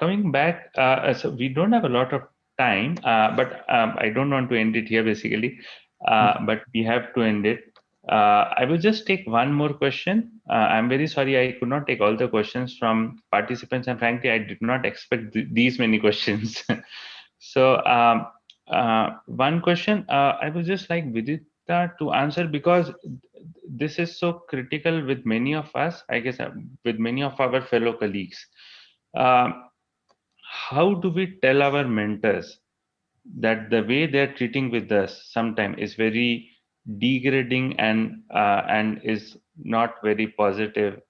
Coming back, so we don't have a lot of time, but I don't want to end it here basically, but we have to end it. I will just take one more question. I'm very sorry I could not take all the questions from participants, and frankly, I did not expect these many questions. So one question I would just like Vidita to answer, because this is so critical with many of us, I guess, with many of our fellow colleagues. How do we tell our mentors that the way they're treating with us sometimes is very degrading and is not very positive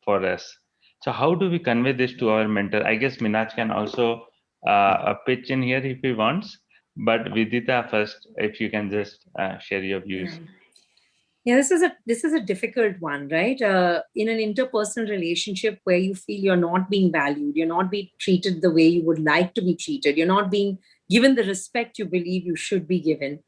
for us? So how do we convey this to our mentor? I guess Minhaj can also a pitch in here if he wants. But Vidita first, if you can just share your views. Yeah, this is a difficult one, right? In an interpersonal relationship where you feel you're not being valued, you're not being treated the way you would like to be treated, you're not being given the respect you believe you should be given.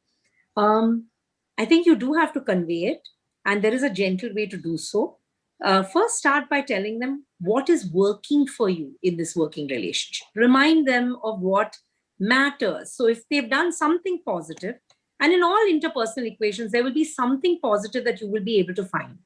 I think you do have to convey it, and there is a gentle way to do so. First, start by telling them what is working for you in this working relationship. Remind them of what matters. So, if they've done something positive, and in all interpersonal equations, there will be something positive that you will be able to find.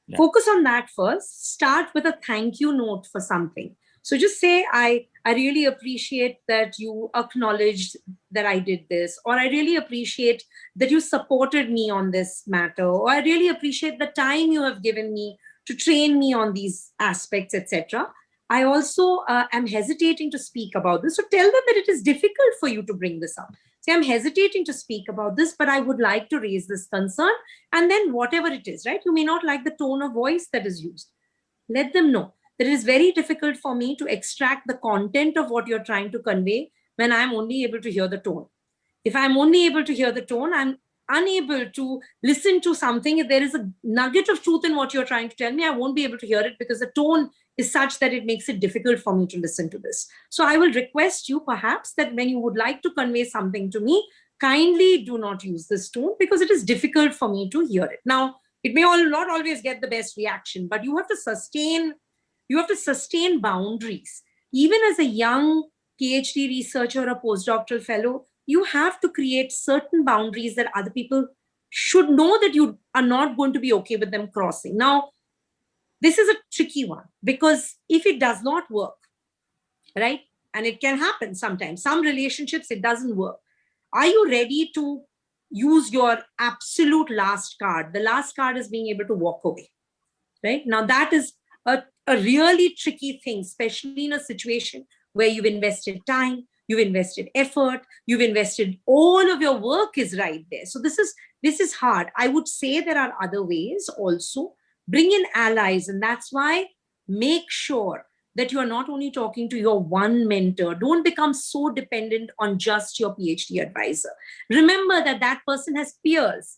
Yeah. Focus on that first. Start with a thank you note for something. So just say, I really appreciate that you acknowledged that I did this, or I really appreciate that you supported me on this matter, or I really appreciate the time you have given me to train me on these aspects, etc. I also am hesitating to speak about this. So tell them that it is difficult for you to bring this up. Say, I'm hesitating to speak about this, but I would like to raise this concern. And then whatever it is, right? You may not like the tone of voice that is used. Let them know that it is very difficult for me to extract the content of what you're trying to convey when I'm only able to hear the tone. If I'm only able to hear the tone, I'm unable to listen to something. If there is a nugget of truth in what you're trying to tell me, I won't be able to hear it because the tone is such that it makes it difficult for me to listen to this. So I will request you perhaps that when you would like to convey something to me, kindly do not use this tone because it is difficult for me to hear it. Now, it may not always get the best reaction, but you have to sustain boundaries. Even as a young PhD researcher or postdoctoral fellow, you have to create certain boundaries that other people should know that you are not going to be okay with them crossing. Now, this is a tricky one because if it does not work, right? And it can happen sometimes. Some relationships, it doesn't work. Are you ready to use your absolute last card? The last card is being able to walk away, right? Now, that is a really tricky thing, especially in a situation where you've invested time, you've invested effort, you've invested all of your work is right there. So this is hard. I would say there are other ways also. Bring in allies, and that's why make sure that you are not only talking to your one mentor. Don't become so dependent on just your PhD advisor. Remember that that person has peers.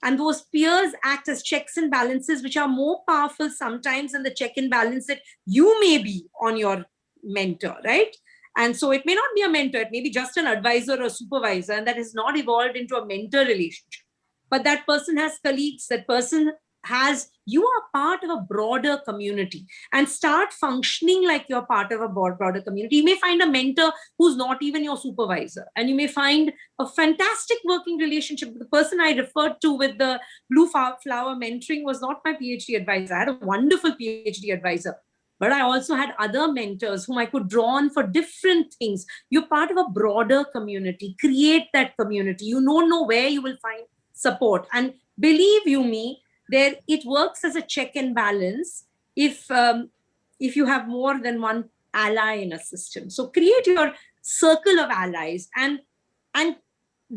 And those peers act as checks and balances, which are more powerful sometimes than the check and balance that you may be on your mentor, right? And so it may not be a mentor, it may be just an advisor or supervisor, and that has not evolved into a mentor relationship. But that person has colleagues, that person has, you are part of a broader community, and start functioning like you're part of a broader community. You may find a mentor who's not even your supervisor, and you may find a fantastic working relationship. The person I referred to with the blue flower mentoring was not my PhD advisor. I had a wonderful PhD advisor, but I also had other mentors whom I could draw on for different things. You're part of a broader community. Create that community. You don't know where you will find support. And believe you me, it works as a check and balance if you have more than one ally in a system. So create your circle of allies and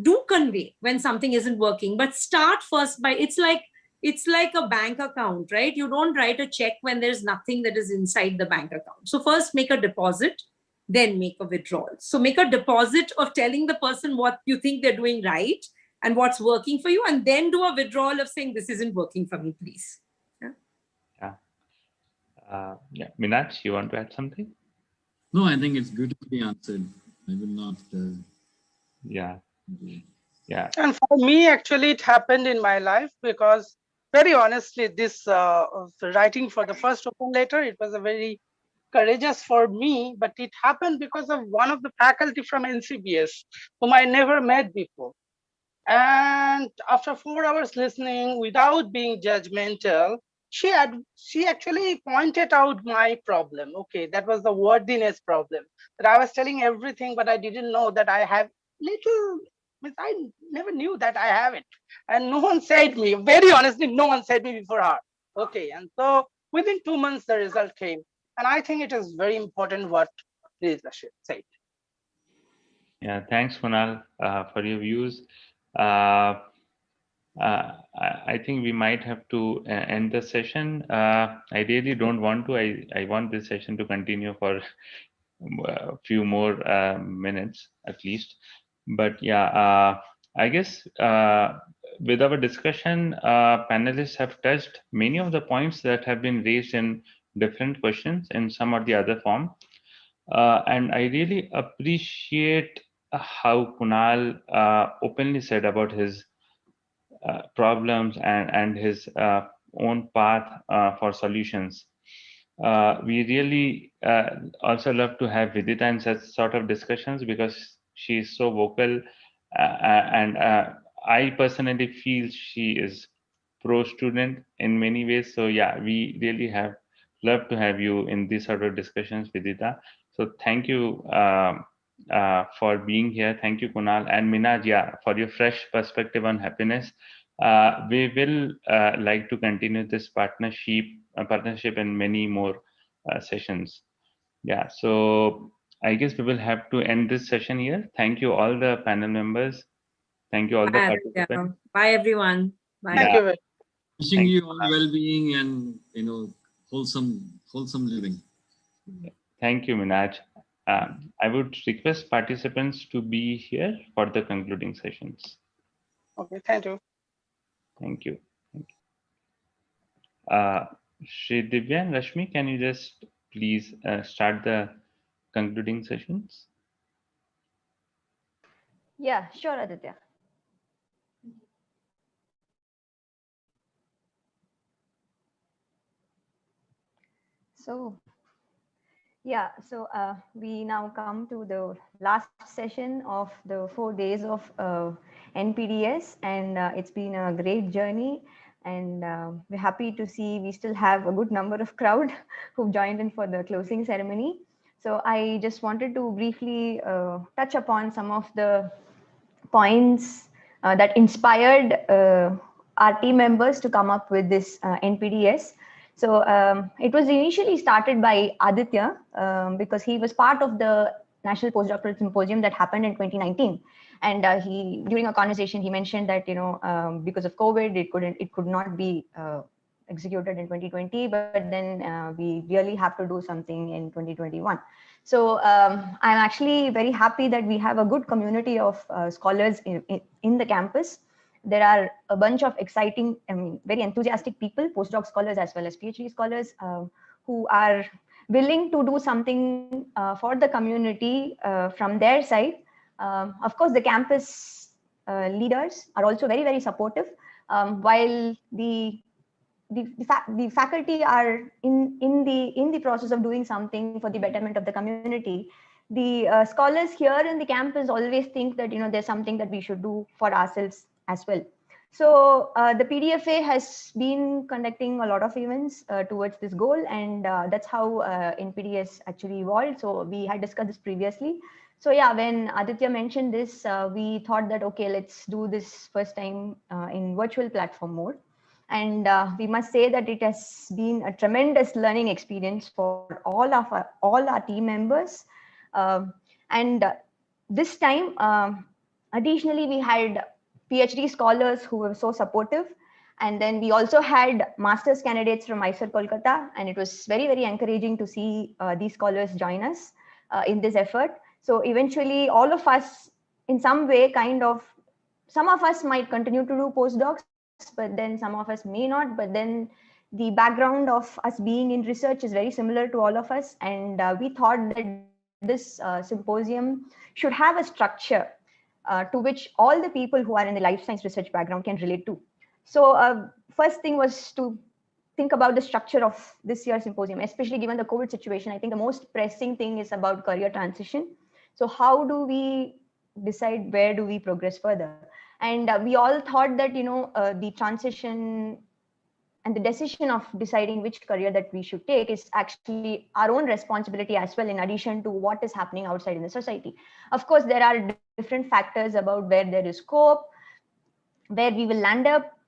do convey when something isn't working, but start first by, it's like a bank account, right? You don't write a check when there's nothing that is inside the bank account. So first make a deposit, then make a withdrawal. So make a deposit of telling the person what you think they're doing right and what's working for you, and then do a withdrawal of saying, this isn't working for me, please. Yeah. Minhaj, you want to add something? No, I think it's beautifully answered. I will not. Yeah. And for me, actually, it happened in my life because, very honestly, this writing for the first open letter, it was a very courageous for me, but it happened because of one of the faculty from NCBS whom I never met before. And after 4 hours listening without being judgmental, she actually pointed out my problem. Okay, that was the wordiness problem. That I was telling everything, but I didn't know that I have little. I never knew that I have it, and no one said me. Very honestly, no one said me before her. Okay, and so within 2 months the result came, and I think it is very important what Lisa said. Yeah, thanks, Kunal, for your views. I think we might have to end the session. I really don't want to. I want this session to continue for a few more minutes at least. But yeah, I guess with our discussion, panelists have touched many of the points that have been raised in different questions in some or the other form. And I really appreciate how Kunal openly said about his problems and his own path for solutions. We really also love to have Vidita in such sort of discussions because she is so vocal, and I personally feel she is pro student in many ways. So yeah, we really have love to have you in these sort of discussions, Vidita. So thank you for being here. Thank you, Kunal and Minhaj, yeah, for your fresh perspective on happiness. We will like to continue this partnership in many more sessions. Yeah, so I guess we will have to end this session here. Thank you all the panel members. Thank you all the Bye, participants. Bye everyone. Bye. Thank Yeah. you very Wishing Thank you you. all well-being and wholesome living. Thank you, Minaj. I would request participants to be here for the concluding sessions. Okay, thank you. Thank you. Thank you. Shri Divya and Rashmi, can you just please start the concluding sessions? Yeah, sure, Aditya. So, yeah, so we now come to the last session of the 4 days of NPDS, and it's been a great journey. And we're happy to see we still have a good number of crowd who've joined in for the closing ceremony. So I just wanted to briefly touch upon some of the points that inspired our team members to come up with this NPDS. So it was initially started by Aditya because he was part of the National Postdoctoral Symposium that happened in 2019. And he, during a conversation, he mentioned that because of COVID, it could not be executed in 2020, but then we really have to do something in 2021. So I'm actually very happy that we have a good community of scholars in the campus. There are a bunch of exciting, very enthusiastic people, postdoc scholars as well as PhD scholars, who are willing to do something for the community from their side. Of course, the campus leaders are also very, very supportive, while the faculty are in the process of doing something for the betterment of the community. The scholars here in the campus always think that there's something that we should do for ourselves as well. So the PDFA has been conducting a lot of events towards this goal, and that's how NPDS actually evolved. So we had discussed this previously. So yeah, when Aditya mentioned this, we thought that, okay, let's do this first time in virtual platform mode. And we must say that it has been a tremendous learning experience for all our team members. And this time, additionally, we had PhD scholars who were so supportive. And then we also had master's candidates from Mysore, Kolkata. And it was very, very encouraging to see these scholars join us in this effort. So eventually, all of us, in some way, some of us might continue to do postdocs, but then some of us may not. But then the background of us being in research is very similar to all of us. And we thought that this symposium should have a structure to which all the people who are in the life science research background can relate to. So first thing was to think about the structure of this year's symposium, especially given the COVID situation. I think the most pressing thing is about career transition. So how do we decide where do we progress further? And we all thought that, the transition and the decision of deciding which career that we should take is actually our own responsibility as well, in addition to what is happening outside in the society. Of course, there are different factors about where there is scope, where we will land up.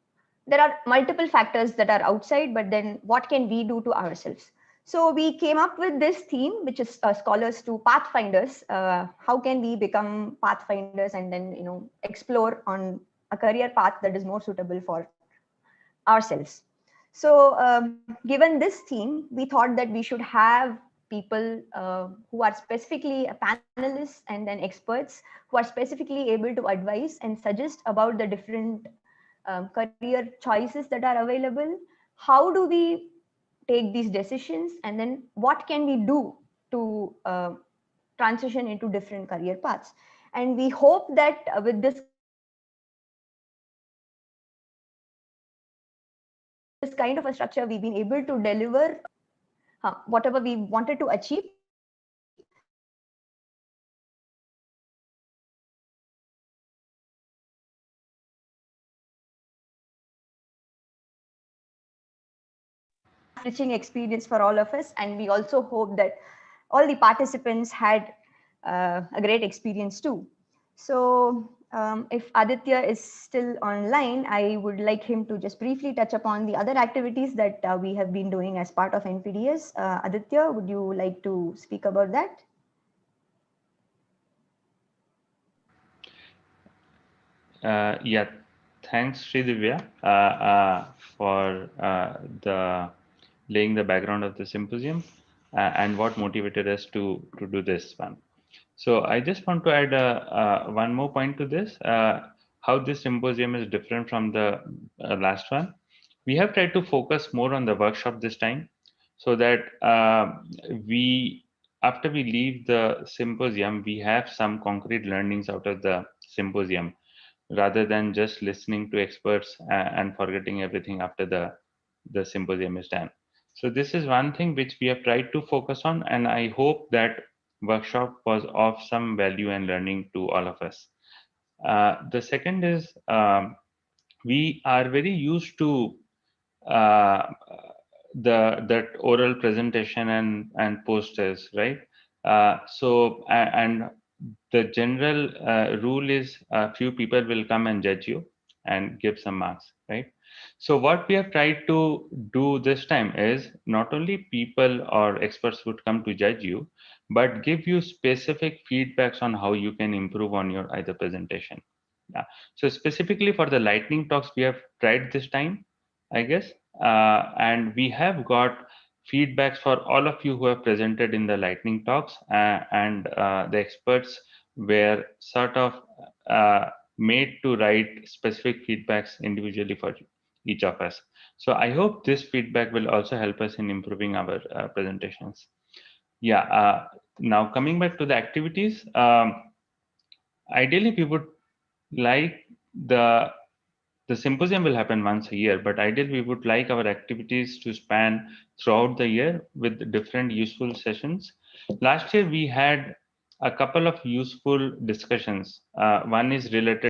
There are multiple factors that are outside, but then what can we do to ourselves? So we came up with this theme, which is scholars to pathfinders. How can we become pathfinders and then explore on a career path that is more suitable for ourselves? So given this theme, we thought that we should have people who are specifically panelists and then experts who are specifically able to advise and suggest about the different career choices that are available. How do we take these decisions, and then what can we do to transition into different career paths? And we hope that with this kind of a structure, we've been able to deliver whatever we wanted to achieve. Enriching experience for all of us, and we also hope that all the participants had a great experience too. So if Aditya is still online, I would like him to just briefly touch upon the other activities that we have been doing as part of NPDS. Aditya, would you like to speak about that? Yeah, thanks, Sridivya, for the laying the background of the symposium and what motivated us to do this one. So I just want to add one more point to this, how this symposium is different from the last one. We have tried to focus more on the workshop this time, so that after we leave the symposium, we have some concrete learnings out of the symposium, rather than just listening to experts and forgetting everything after the symposium is done. So this is one thing which we have tried to focus on, and I hope that workshop was of some value and learning to all of us. The second is, we are very used to uh, that oral presentation and posters, right? And the general rule is a few people will come and judge you and give some marks, right? So what we have tried to do this time is, not only people or experts would come to judge you, but give you specific feedbacks on how you can improve on your either presentation. Yeah. So specifically for the lightning talks, we have tried this time, I guess, and we have got feedbacks for all of you who have presented in the lightning talks, and the experts were sort of made to write specific feedbacks individually for each of us. So I hope this feedback will also help us in improving our presentations. Yeah. Now coming back to the activities, ideally we would like the symposium will happen once a year, but ideally we would like our activities to span throughout the year with different useful sessions. Last year we had a couple of useful discussions. One is related